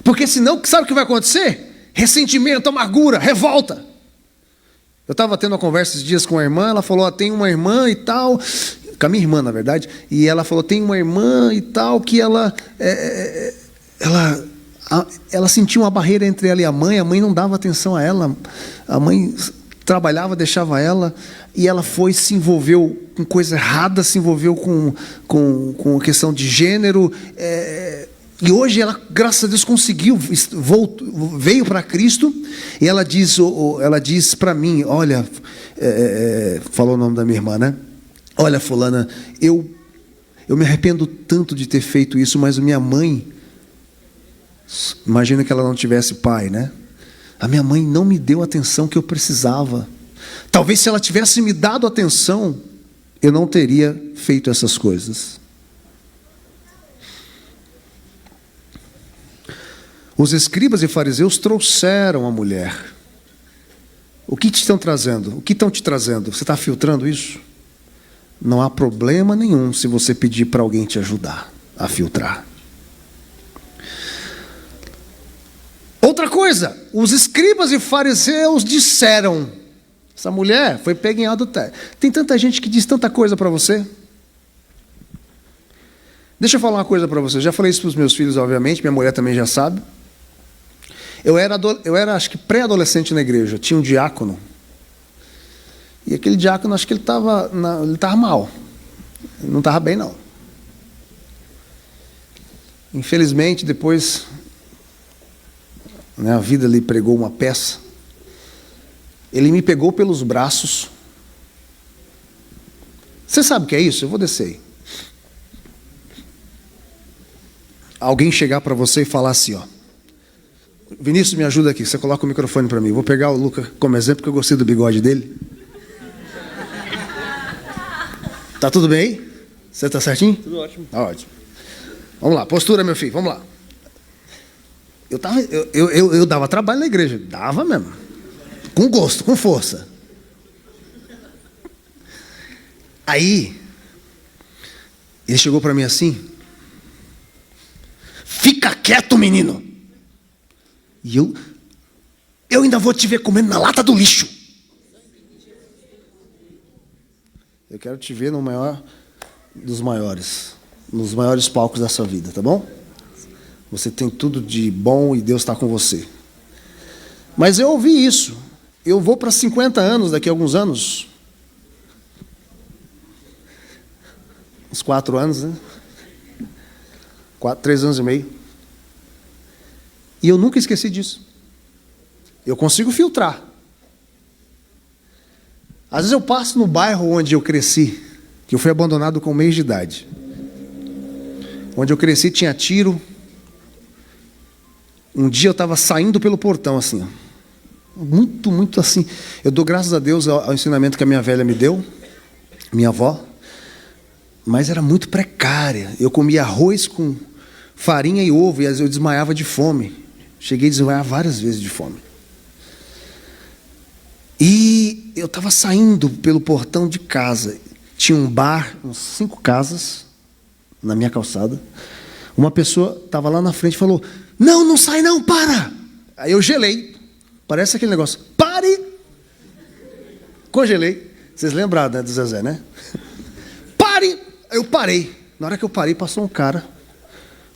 Porque senão, sabe o que vai acontecer? Ressentimento, amargura, revolta. Eu estava tendo uma conversa esses dias com a irmã, ela falou: tem uma irmã e tal, com a minha irmã, na verdade, e ela falou: tem uma irmã e tal, que ela sentia uma barreira entre ela e a mãe não dava atenção a ela, a mãe trabalhava, deixava ela, e ela se envolveu com coisa errada, se envolveu com questão de gênero, e hoje ela, graças a Deus, conseguiu, veio para Cristo, e ela diz para mim: olha, falou o nome da minha irmã, né? Olha, fulana, eu me arrependo tanto de ter feito isso, mas a minha mãe, imagina que ela não tivesse pai, né? A minha mãe não me deu a atenção que eu precisava. Talvez se ela tivesse me dado atenção, eu não teria feito essas coisas. Os escribas e fariseus trouxeram a mulher. O que te estão trazendo? O que estão te trazendo? Você está filtrando isso? Não há problema nenhum se você pedir para alguém te ajudar a filtrar. Outra coisa, os escribas e fariseus disseram: essa mulher foi pega em adultério. Tem tanta gente que diz tanta coisa para você. Deixa eu falar uma coisa para você. Eu já falei isso para os meus filhos, obviamente. Minha mulher também já sabe. Eu era acho que pré-adolescente na igreja. Tinha um diácono. E aquele diácono, acho que ele estava mal. Ele não estava bem, não. Infelizmente, depois, né, a vida lhe pregou uma peça. Ele me pegou pelos braços. Você sabe o que é isso? Eu vou descer aí. Alguém chegar para você e falar assim, ó: Vinícius, me ajuda aqui, você coloca o microfone para mim. Vou pegar o Luca como exemplo, porque eu gostei do bigode dele. Tá tudo bem aí? Você tá certinho? Tudo ótimo. Tá ótimo. Vamos lá, postura, meu filho, vamos lá. Eu dava trabalho na igreja, dava mesmo. Com gosto, com força. Aí, ele chegou para mim assim: fica quieto, menino. E eu ainda vou te ver comendo na lata do lixo. Eu quero te ver no maior dos maiores, nos maiores palcos dessa vida, tá bom? Você tem tudo de bom e Deus está com você. Mas eu ouvi isso. Eu vou para 50 anos daqui a alguns anos. Uns 4 anos, né? 3 anos e meio. E eu nunca esqueci disso. Eu consigo filtrar. Às vezes eu passo no bairro onde eu cresci, que eu fui abandonado com 1 mês de idade. Onde eu cresci tinha tiro. Um dia eu estava saindo pelo portão assim, ó. Muito assim. Eu dou graças a Deus ao ensinamento que a minha velha me deu, minha avó. Mas era muito precária. Eu comia arroz com farinha e ovo, e às vezes eu desmaiava de fome. Cheguei a desmaiar várias vezes de fome. E eu estava saindo pelo portão de casa. Tinha um bar, uns 5 casas, na minha calçada. Uma pessoa estava lá na frente e falou: não sai não, para! Aí eu gelei. Parece aquele negócio: pare! Congelei. Vocês lembraram, né, do Zezé, né? Pare! Eu parei. Na hora que eu parei, passou um cara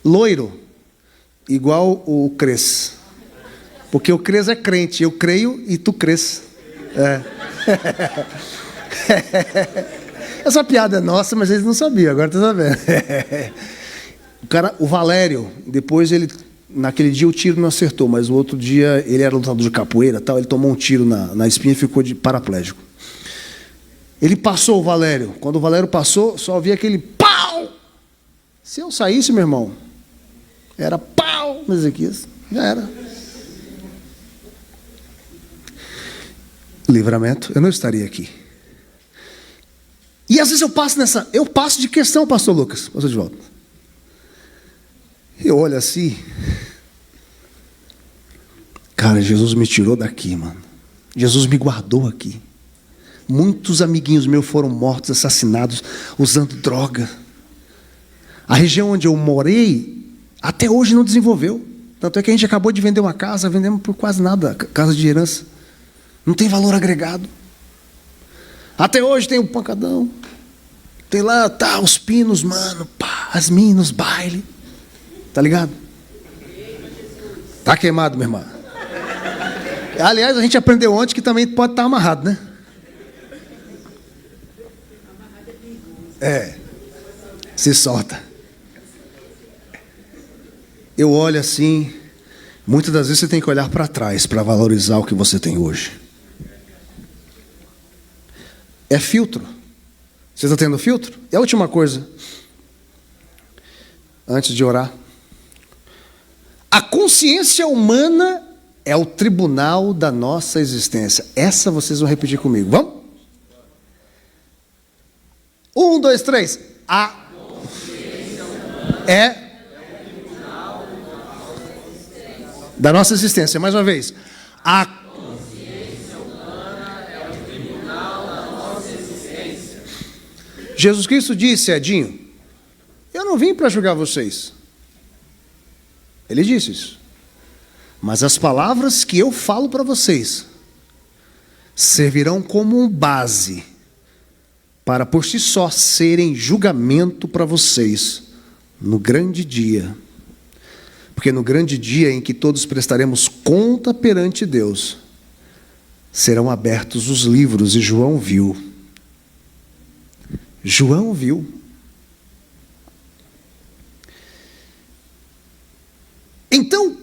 loiro, igual o Cres. Porque o Cres é crente. Eu creio e tu cres. É. Essa piada é nossa, mas eles não sabiam. Agora tá sabendo. O Valério, depois ele... Naquele dia o tiro não acertou, mas o outro dia ele era lutador de capoeira, tal, ele tomou um tiro na espinha e ficou de paraplégico. Ele passou, o Valério. Quando o Valério passou, só havia aquele pau. Se eu saísse, meu irmão, era pau no Ezequias. Já era. Livramento, eu não estaria aqui. E às vezes eu passo de questão, pastor Lucas. Pastor de volta. Eu olho assim. Cara, Jesus me tirou daqui, mano. Jesus me guardou aqui. Muitos amiguinhos meus foram mortos, assassinados, usando droga. A região onde eu morei, até hoje não desenvolveu. Tanto é que a gente acabou de vender uma casa, vendemos por quase nada, casa de herança. Não tem valor agregado. Até hoje tem o pancadão. Tem lá, tá, os pinos, mano, pá, as minas, baile. Tá ligado? Tá queimado, minha irmã. Aliás, a gente aprendeu ontem que também pode estar amarrado, né? É. Se solta. Eu olho assim. Muitas das vezes você tem que olhar para trás para valorizar o que você tem hoje. É filtro. Você está tendo filtro? E a última coisa, antes de orar. A consciência humana é o tribunal da nossa existência. Essa vocês vão repetir comigo. Vamos? 1, 2, 3. A consciência humana é o tribunal da nossa existência. Mais uma vez. A consciência humana é o tribunal da nossa existência. Jesus Cristo disse, Edinho, eu não vim para julgar vocês. Ele disse isso. Mas as palavras que eu falo para vocês servirão como base para por si só serem julgamento para vocês no grande dia. Porque no grande dia em que todos prestaremos conta perante Deus, serão abertos os livros, e João viu. João viu. Então,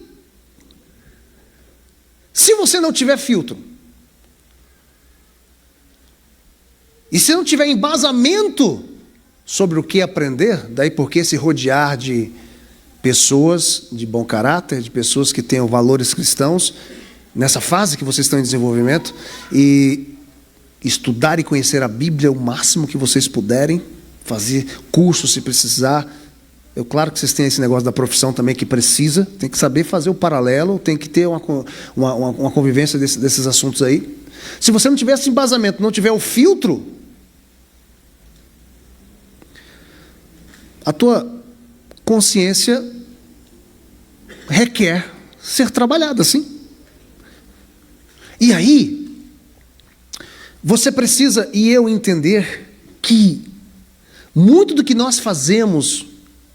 se você não tiver filtro, e se não tiver embasamento sobre o que aprender, daí porque se rodear de pessoas de bom caráter, de pessoas que tenham valores cristãos, nessa fase que vocês estão em desenvolvimento, e estudar e conhecer a Bíblia o máximo que vocês puderem, fazer cursos se precisar. Claro que vocês têm esse negócio da profissão também que precisa, tem que saber fazer o paralelo, tem que ter uma convivência desses assuntos aí. Se você não tiver esse embasamento, não tiver o filtro, a tua consciência requer ser trabalhada, sim. E aí, você precisa e eu entender que muito do que nós fazemos,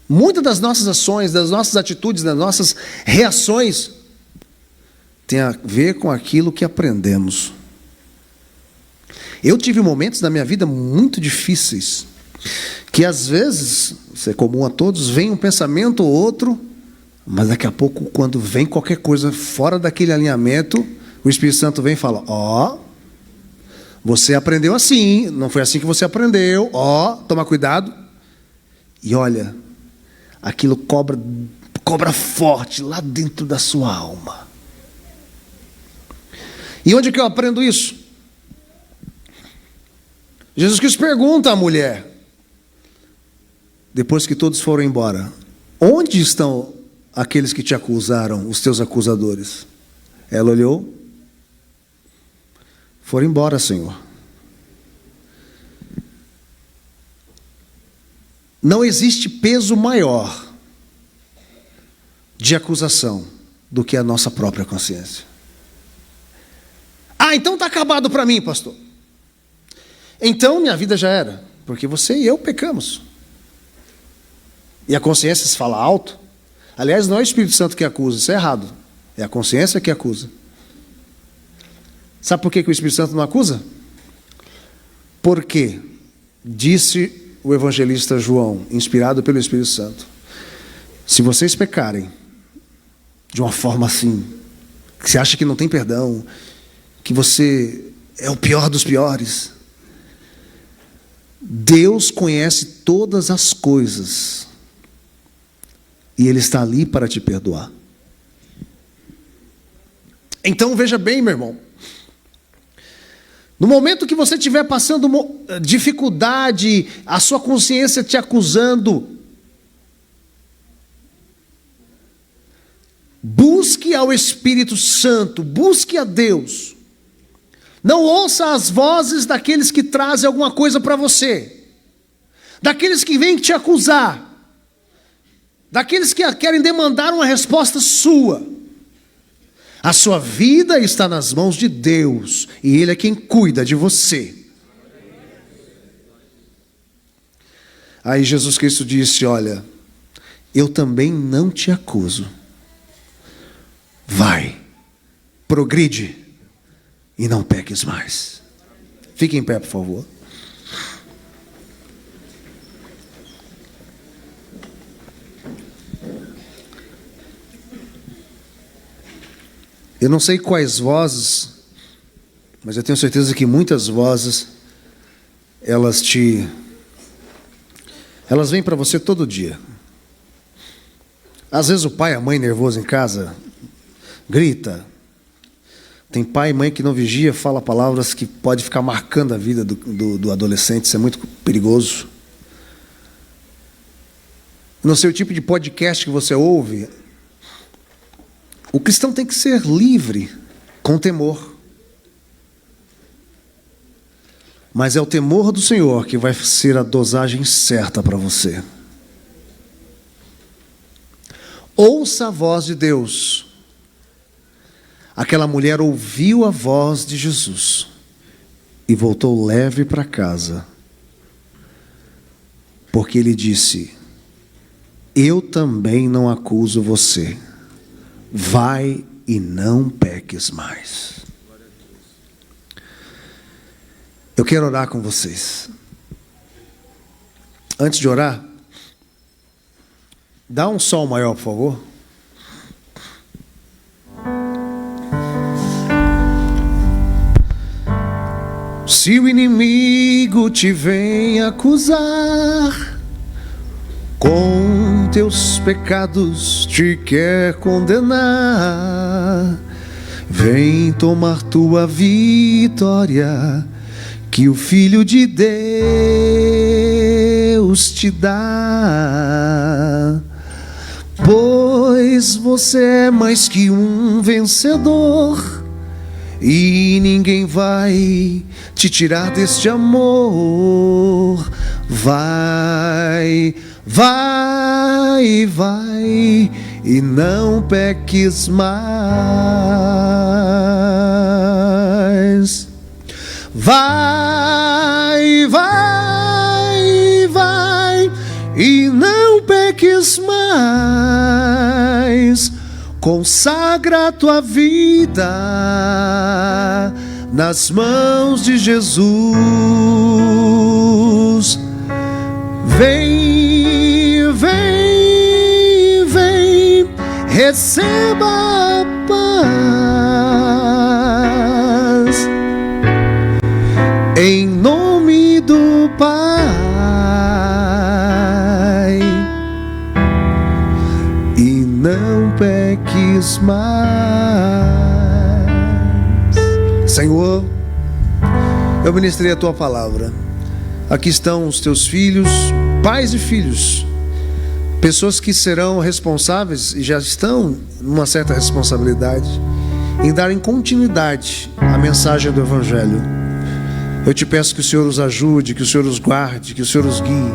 muitas das nossas ações, das nossas atitudes, das nossas reações, tem a ver com aquilo que aprendemos. Eu tive momentos na minha vida muito difíceis, que às vezes, isso é comum a todos, vem um pensamento ou outro, mas daqui a pouco, quando vem qualquer coisa fora daquele alinhamento, o Espírito Santo vem e fala: ó, você aprendeu assim, não foi assim que você aprendeu, ó, toma cuidado. E olha, aquilo cobra forte lá dentro da sua alma. E onde que eu aprendo isso? Jesus Cristo pergunta à mulher, depois que todos foram embora: onde estão aqueles que te acusaram, os teus acusadores? Ela olhou: foram embora, Senhor. Não existe peso maior de acusação do que a nossa própria consciência. Ah, então está acabado para mim, pastor. Então minha vida já era, porque você e eu pecamos. E a consciência se fala alto. Aliás, não é o Espírito Santo que acusa, isso é errado. É a consciência que acusa. Sabe por que o Espírito Santo não acusa? Porque disse o evangelista João, inspirado pelo Espírito Santo: se vocês pecarem de uma forma assim, que você acha que não tem perdão, que você é o pior dos piores, Deus conhece todas as coisas e Ele está ali para te perdoar. Então veja bem, meu irmão, no momento que você estiver passando dificuldade, a sua consciência te acusando, busque ao Espírito Santo, busque a Deus. Não ouça as vozes daqueles que trazem alguma coisa para você, daqueles que vêm te acusar, daqueles que querem demandar uma resposta sua. A sua vida está nas mãos de Deus, e Ele é quem cuida de você. Aí Jesus Cristo disse: olha, eu também não te acuso. Vai, progride e não peques mais. Fique em pé, por favor. Eu não sei quais vozes, mas eu tenho certeza que muitas vozes, elas vêm para você todo dia. Às vezes o pai e a mãe nervoso em casa grita. Tem pai e mãe que não vigia, fala palavras que pode ficar marcando a vida do adolescente. Isso é muito perigoso. Não sei o tipo de podcast que você ouve. O cristão tem que ser livre, com temor. Mas é o temor do Senhor que vai ser a dosagem certa para você. Ouça a voz de Deus. aquela mulher ouviu a voz de Jesus e voltou leve para casa, porque ele disse: eu também não acuso você, vai e não peques mais. Eu quero orar com vocês. Antes de orar, dá um sol maior, por favor. Se o inimigo te vem acusar, com teus pecados te quer condenar, vem tomar tua vitória, que o Filho de Deus te dá. Pois você é mais que um vencedor, e ninguém vai te tirar deste amor. Vai, vai, vai, e não peques mais. Vai, vai, vai, e não peques mais. Consagra a tua vida nas mãos de Jesus. Vem, vem, vem, receba a paz, em nome do Pai, e não peques mais. Senhor, eu ministrei a tua palavra. Aqui estão os teus filhos, pais e filhos, pessoas que serão responsáveis e já estão numa certa responsabilidade em darem continuidade à mensagem do Evangelho. Eu te peço que o Senhor os ajude, que o Senhor os guarde, que o Senhor os guie,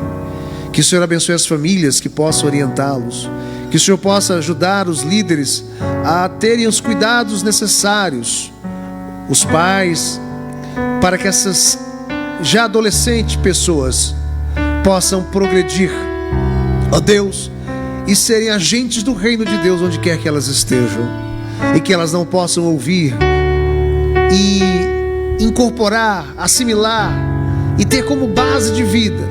que o Senhor abençoe as famílias que possam orientá-los, que o Senhor possa ajudar os líderes a terem os cuidados necessários, os pais, para que essas já adolescentes pessoas possam progredir, ó Deus, e serem agentes do reino de Deus onde quer que elas estejam, e que elas não possam ouvir e incorporar, assimilar e ter como base de vida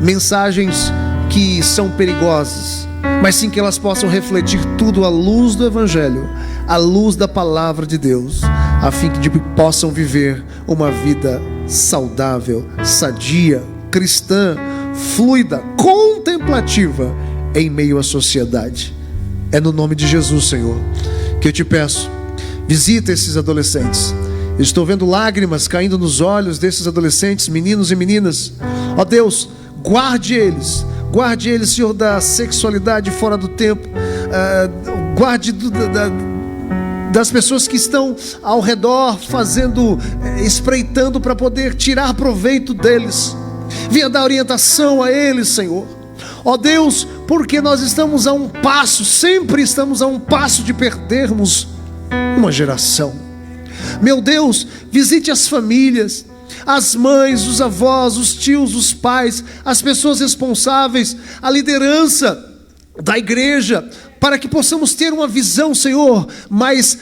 mensagens que são perigosas, mas sim que elas possam refletir tudo à luz do Evangelho, à luz da palavra de Deus, a fim de que possam viver uma vida saudável, sadia, cristã, fluida, contemplativa em meio à sociedade. É no nome de Jesus, Senhor, que eu te peço, visita esses adolescentes. Eu estou vendo lágrimas caindo nos olhos desses adolescentes, meninos e meninas. Ó Deus, guarde eles, Senhor, da sexualidade fora do tempo, guarde das pessoas que estão ao redor espreitando para poder tirar proveito deles. Venha dar orientação a eles, Senhor. Ó Deus, porque nós estamos a um passo, sempre estamos a um passo de perdermos uma geração. Meu Deus, visite as famílias, as mães, os avós, os tios, os pais, as pessoas responsáveis, a liderança da igreja, para que possamos ter uma visão, Senhor, mais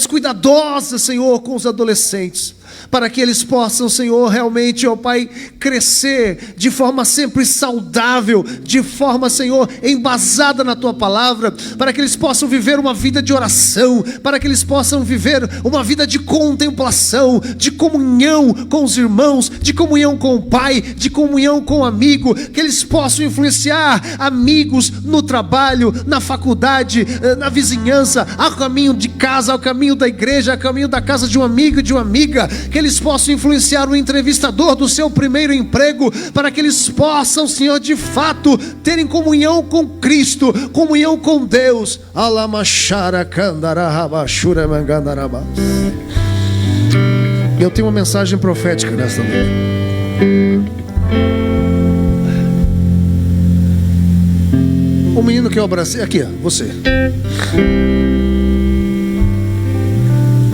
cuidadosa, Senhor, com os adolescentes, para que eles possam, Senhor, realmente, ó Pai, crescer de forma sempre saudável, de forma, Senhor, embasada na Tua Palavra, para que eles possam viver uma vida de oração, para que eles possam viver uma vida de contemplação, de comunhão com os irmãos, de comunhão com o Pai, de comunhão com o amigo, que eles possam influenciar amigos no trabalho, na faculdade, na vizinhança, ao caminho de casa, ao caminho da igreja, ao caminho da casa de um amigo e de uma amiga, que eles possam influenciar o entrevistador do seu primeiro emprego, para que eles possam, Senhor, de fato, terem comunhão com Cristo, comunhão com Deus. Eu tenho uma mensagem profética nesta noite. O menino que eu abracei, aqui, ó, você.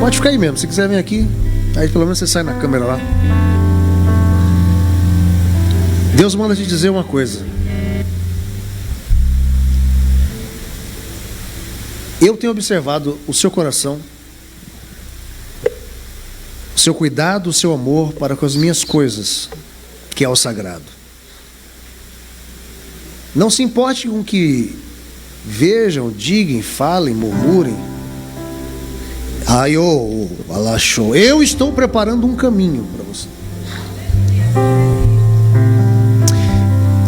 Pode ficar aí mesmo. Se quiser vir aqui, aí pelo menos você sai na câmera lá. Deus manda te dizer uma coisa. Eu tenho observado o seu coração, o seu cuidado, o seu amor para com as minhas coisas, que é o sagrado. Não se importe com que vejam, digam, falem, murmurem. Eu estou preparando um caminho para você.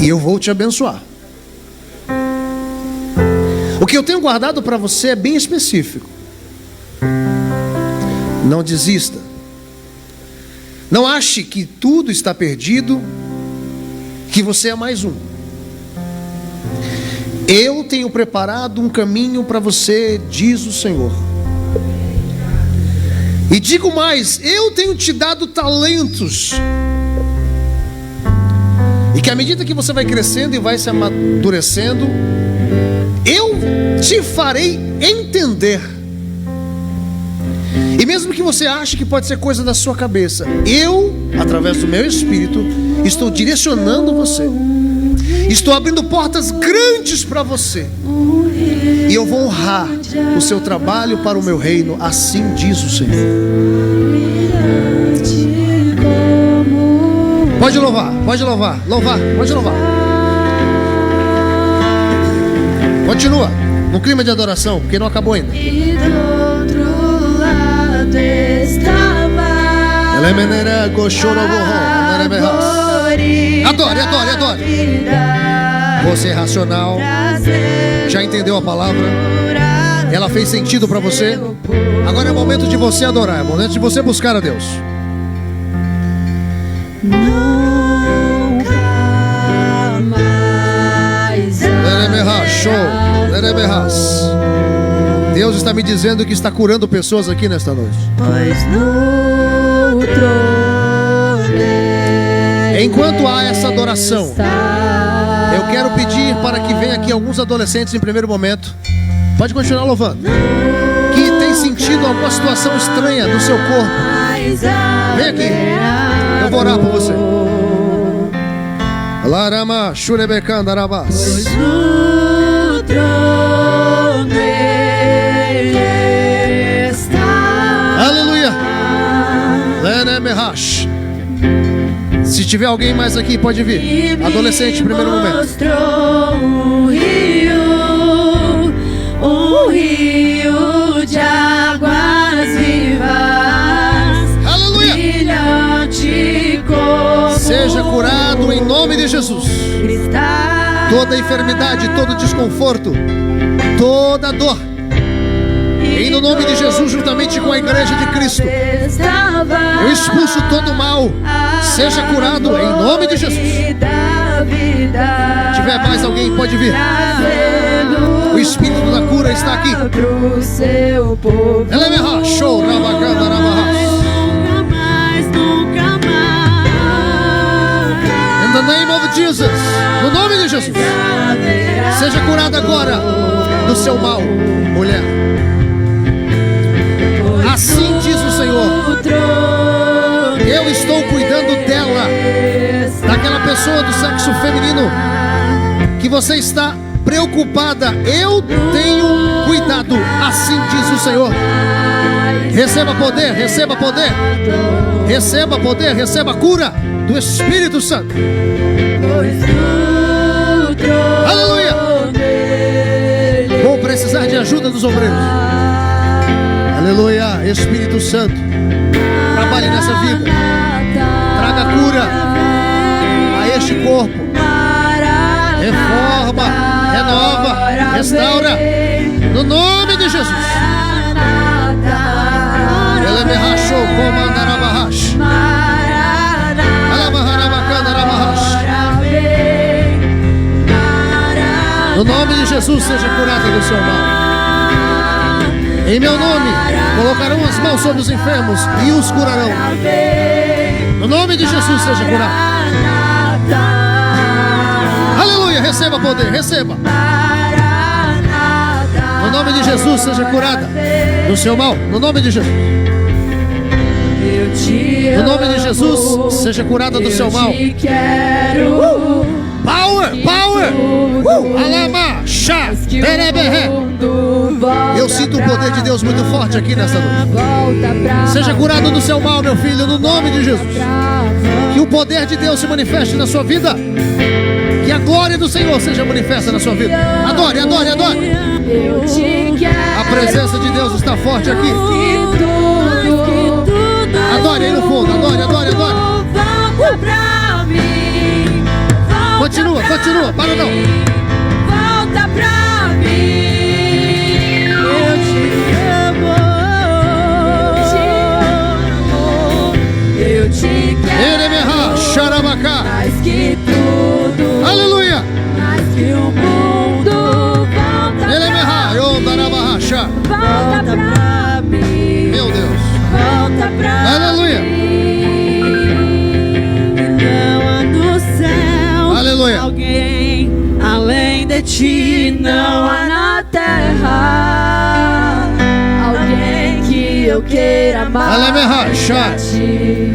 E eu vou te abençoar. O que eu tenho guardado para você é bem específico. Não desista. Não ache que tudo está perdido, que você é mais um. Eu tenho preparado um caminho para você, diz o Senhor. E digo mais, eu tenho te dado talentos. E que à medida que você vai crescendo e vai se amadurecendo, eu te farei entender. E mesmo que você ache que pode ser coisa da sua cabeça, eu, através do meu Espírito, estou direcionando você. Estou abrindo portas grandes para você. E eu vou honrar o seu trabalho para o meu reino, assim diz o Senhor. Pode louvar, pode louvar, pode louvar. Continua, no clima de adoração, porque não acabou ainda. E do outro lado estava Adore. Você é racional, já entendeu a palavra, ela fez sentido para você. Agora é o momento de você adorar, é o momento de você buscar a Deus. Nunca mais. Deus está me dizendo que está curando pessoas aqui nesta noite. Pois no trono enquanto há essa adoração, eu quero pedir para que venha aqui alguns adolescentes em primeiro momento. Pode continuar louvando. Que tem sentido alguma situação estranha no seu corpo. Vem aqui. Eu vou orar por você. Larama Shurebekanda Rabas. Pois no trono ele está. Aleluia. Lenemehash. Se tiver alguém mais aqui, pode vir. Adolescente, em primeiro momento. Mostrou um rio de águas vivas. Aleluia. Brilhante como Seja curado em nome de Jesus. cristal. Toda enfermidade, todo desconforto, toda dor, em no nome de Jesus, juntamente com a igreja de Cristo, eu expulso todo o mal. Seja curado em nome de Jesus. Se tiver mais alguém, pode vir. O Espírito da cura está aqui. Ela é show, rabaganda, rabahas. In the name of Jesus, no nome de Jesus, seja curada agora do seu mal, mulher. Assim diz o Senhor. Eu estou cuidando dela, daquela pessoa do sexo feminino que você está preocupada. Eu tenho cuidado, assim diz o Senhor. Receba poder, receba poder, receba poder, receba cura do Espírito Santo. Aleluia. Vou precisar de ajuda dos obreiros. Aleluia. Espírito Santo, trabalhe nessa vida, traga cura a este corpo, reforma, renova, restaura, no nome de Jesus. Ele me rachou como andarabahash. No nome de Jesus, seja curada do seu mal. Em meu nome, colocarão as mãos sobre os enfermos e os curarão. No nome de Jesus, seja curado. Aleluia, receba poder, receba. No nome de Jesus, seja curada do seu mal. No nome de Jesus. No nome de Jesus, seja curada do seu mal. Power, power. Alama, chá, tereberré. Eu sinto o poder de Deus muito forte aqui nessa noite. Seja curado do seu mal, meu filho, no nome de Jesus. Que o poder de Deus se manifeste na sua vida. Que a glória do Senhor seja manifesta na sua vida. Adore, adore, adore. A presença de Deus está forte aqui. Adore aí no fundo, adore, adore, adore. Continua, continua, para não. Volta pra mim. Eu te amo. Eu te quero. Xarabacá. Mais que tudo. Aleluia. Mais que o mundo. Volta pra mim. Meu Deus. Volta pra Aleluia. mim. Não há no céu Aleluia. alguém além de ti. Não há na terra alguém que eu queira mais. Aleluia. que ti.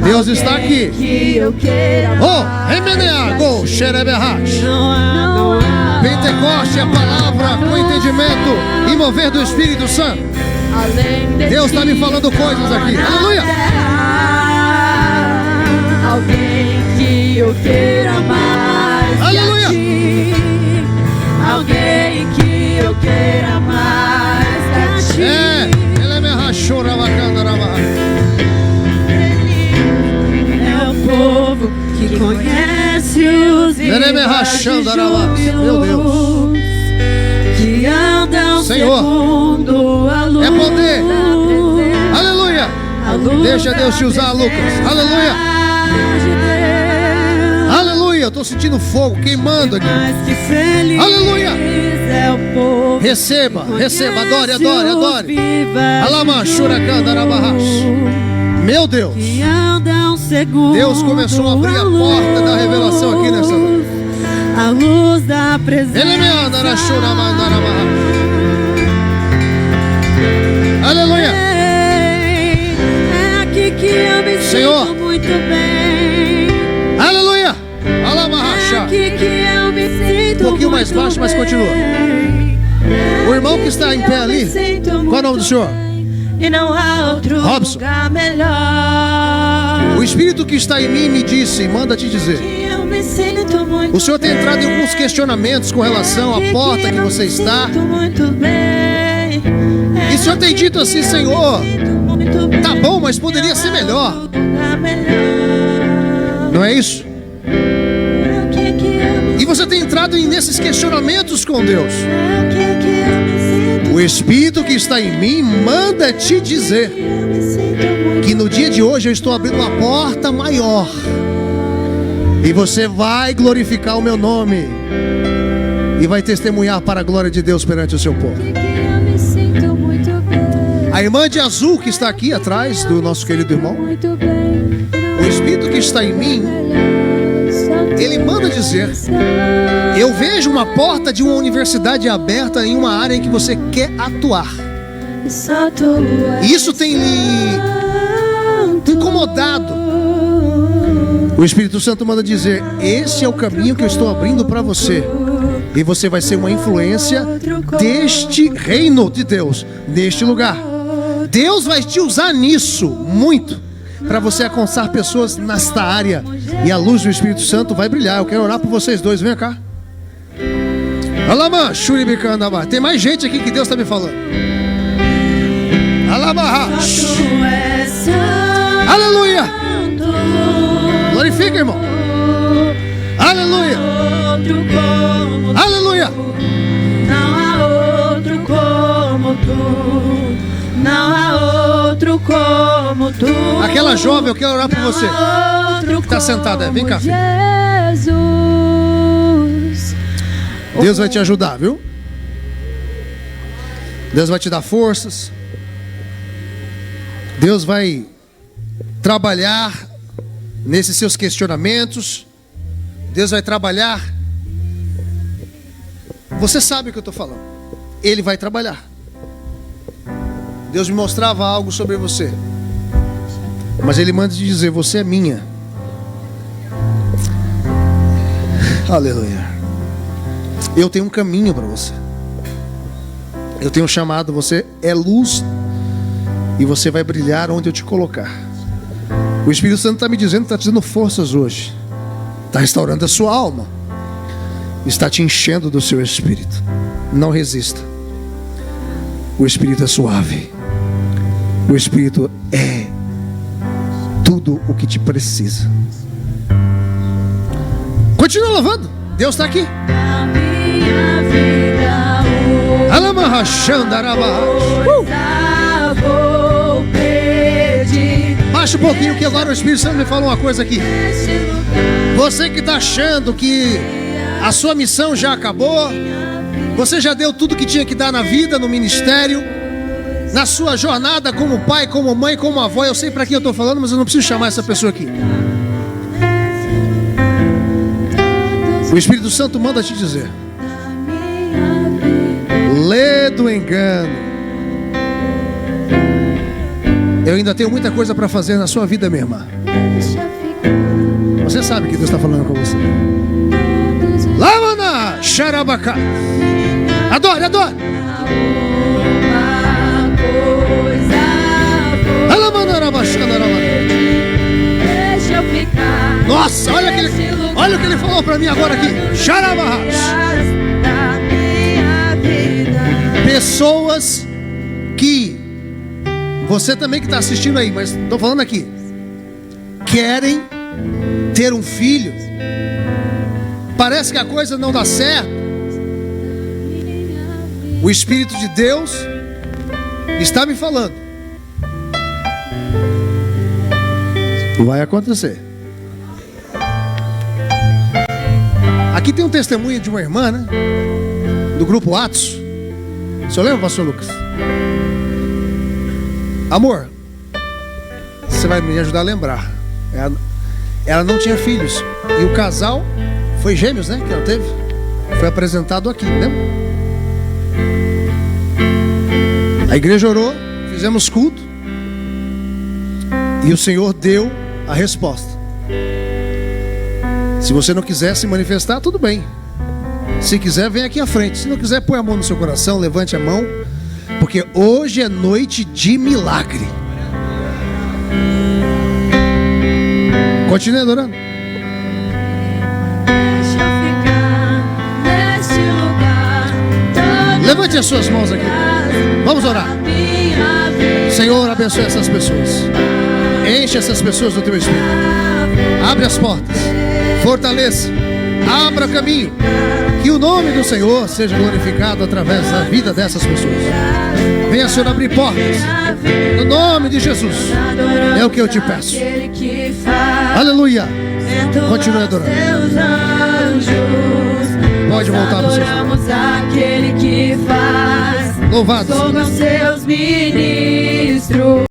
Deus está aqui. Que eu queira Oh, remenear, go, xereberrash. Não há Pentecoste é a palavra com entendimento e mover do Espírito Santo. além de Deus está ti. me falando coisas aqui. Não há na Aleluia. terra alguém que eu queira mais. Aleluia. Que a ti. Alguém que eu queira mais. Que a ti. Ele me rachou na bacana. É o povo que conhece os Ele me rachando, meu Deus. que andam Senhor, segundo a luz. é poder. Aleluia. A luz Deixa Deus te usar, da Lucas. Aleluia. de Deus. Aleluia. Eu estou sentindo fogo queimando aqui. Mais que feliz Aleluia. é o povo Receba, receba, adore, adore, adore. Alama, Alama, Shurakandarabahas. Meu Deus. que andam segundo Deus começou a abrir a porta da revelação aqui nessa noite. a luz da presença. Ele me anda na Shuramandarabahas. Aleluia. É aqui que eu me Senhor. sinto muito bem. Aleluia. É Alamahasha. aqui que eu me sinto Um pouquinho mais muito baixo, mas bem. continua. O irmão que está em pé ali, qual é o nome do senhor? E não há outro Robson. lugar melhor. O Espírito que está em mim me disse, manda te dizer. Que eu me sinto muito O senhor tem entrado em alguns questionamentos com relação à porta que você está. muito bem. E o senhor tem dito assim, Senhor, tá bom, mas poderia ser melhor. Não é isso? E você tem entrado nesses questionamentos com Deus. O Espírito que está em mim manda te dizer que no dia de hoje eu estou abrindo uma porta maior. E você vai glorificar o meu nome. E vai testemunhar para a glória de Deus perante o seu povo. A irmã de azul que está aqui atrás do nosso querido irmão. O Espírito que está em mim, ele manda dizer: eu vejo uma porta de uma universidade aberta em uma área em que você quer atuar. E isso tem lhe incomodado. O Espírito Santo manda dizer: esse é o caminho que eu estou abrindo para você. E você vai ser uma influência deste reino de Deus, neste lugar. Deus vai te usar nisso muito, para você alcançar pessoas nesta área. E a luz do Espírito Santo vai brilhar. Eu quero orar por vocês dois, vem cá. Alama, Shuribikandaba. Tem mais gente aqui que Deus está me falando. Alama, aleluia. Glorifica, irmão. Aleluia. Aleluia. Não há outro como tu. Não há outro como tu. Aquela jovem, eu quero orar por você. Que está sentada, vem cá, filho. Jesus. Deus vai te ajudar, viu? Deus vai te dar forças. Deus vai trabalhar nesses seus questionamentos. Deus vai trabalhar. Você sabe o que eu estou falando. Ele vai trabalhar. Deus me mostrava algo sobre você. Mas Ele manda te dizer: você é minha. Aleluia. Eu tenho um caminho para você. Eu tenho um chamado. Você é luz e você vai brilhar onde eu te colocar. O Espírito Santo está me dizendo, está te dando forças hoje. Está restaurando a sua alma. Está te enchendo do seu espírito. Não resista. O Espírito é suave. O Espírito é tudo o que te precisa. Continua louvando. Deus está aqui. A minha vida vou pedir. Baixa um pouquinho que agora o Espírito Santo me falou uma coisa aqui. Você que está achando que a sua missão já acabou, você já deu tudo que tinha que dar na vida, no ministério, na sua jornada como pai, como mãe, como avó. Eu sei para quem eu estou falando, mas eu não preciso chamar essa pessoa aqui. O Espírito Santo manda te dizer: lê do engano. Eu ainda tenho muita coisa para fazer na sua vida, minha irmã. Você sabe que Deus está falando com você. Lavana, xarabacá. Adore, adore. Deixa eu ficar. Nossa, olha o que ele falou para mim agora aqui. Xarabahas. Pessoas que você também que está assistindo aí, mas estou falando aqui, querem ter um filho. Parece que a coisa não dá certo. O Espírito de Deus está me falando: vai acontecer. Aqui tem um testemunho de uma irmã, né? Do grupo Atos. O senhor lembra, pastor Lucas? Amor, você vai me ajudar a lembrar. Ela não tinha filhos. E o casal foi gêmeos, né? Que ela teve. Foi apresentado aqui, lembra? A igreja orou, fizemos culto. E o Senhor deu a resposta. Se você não quiser se manifestar, tudo bem. Se quiser, vem aqui à frente. Se não quiser, põe a mão no seu coração, levante a mão. Porque hoje é noite de milagre. Continue adorando. Deixa eu ficar neste lugar. Levante as suas mãos aqui. Vamos orar. Senhor, abençoe essas pessoas. Enche essas pessoas do teu Espírito. Abre as portas. Fortaleça. Abra caminho. Que o nome do Senhor seja glorificado através da vida dessas pessoas. Venha, Senhor, abrir portas. No nome de Jesus. É o que eu te peço. Aleluia. Continue adorando. Pode voltar para o seu aquele que faz. Louvado. Somos seus ministros.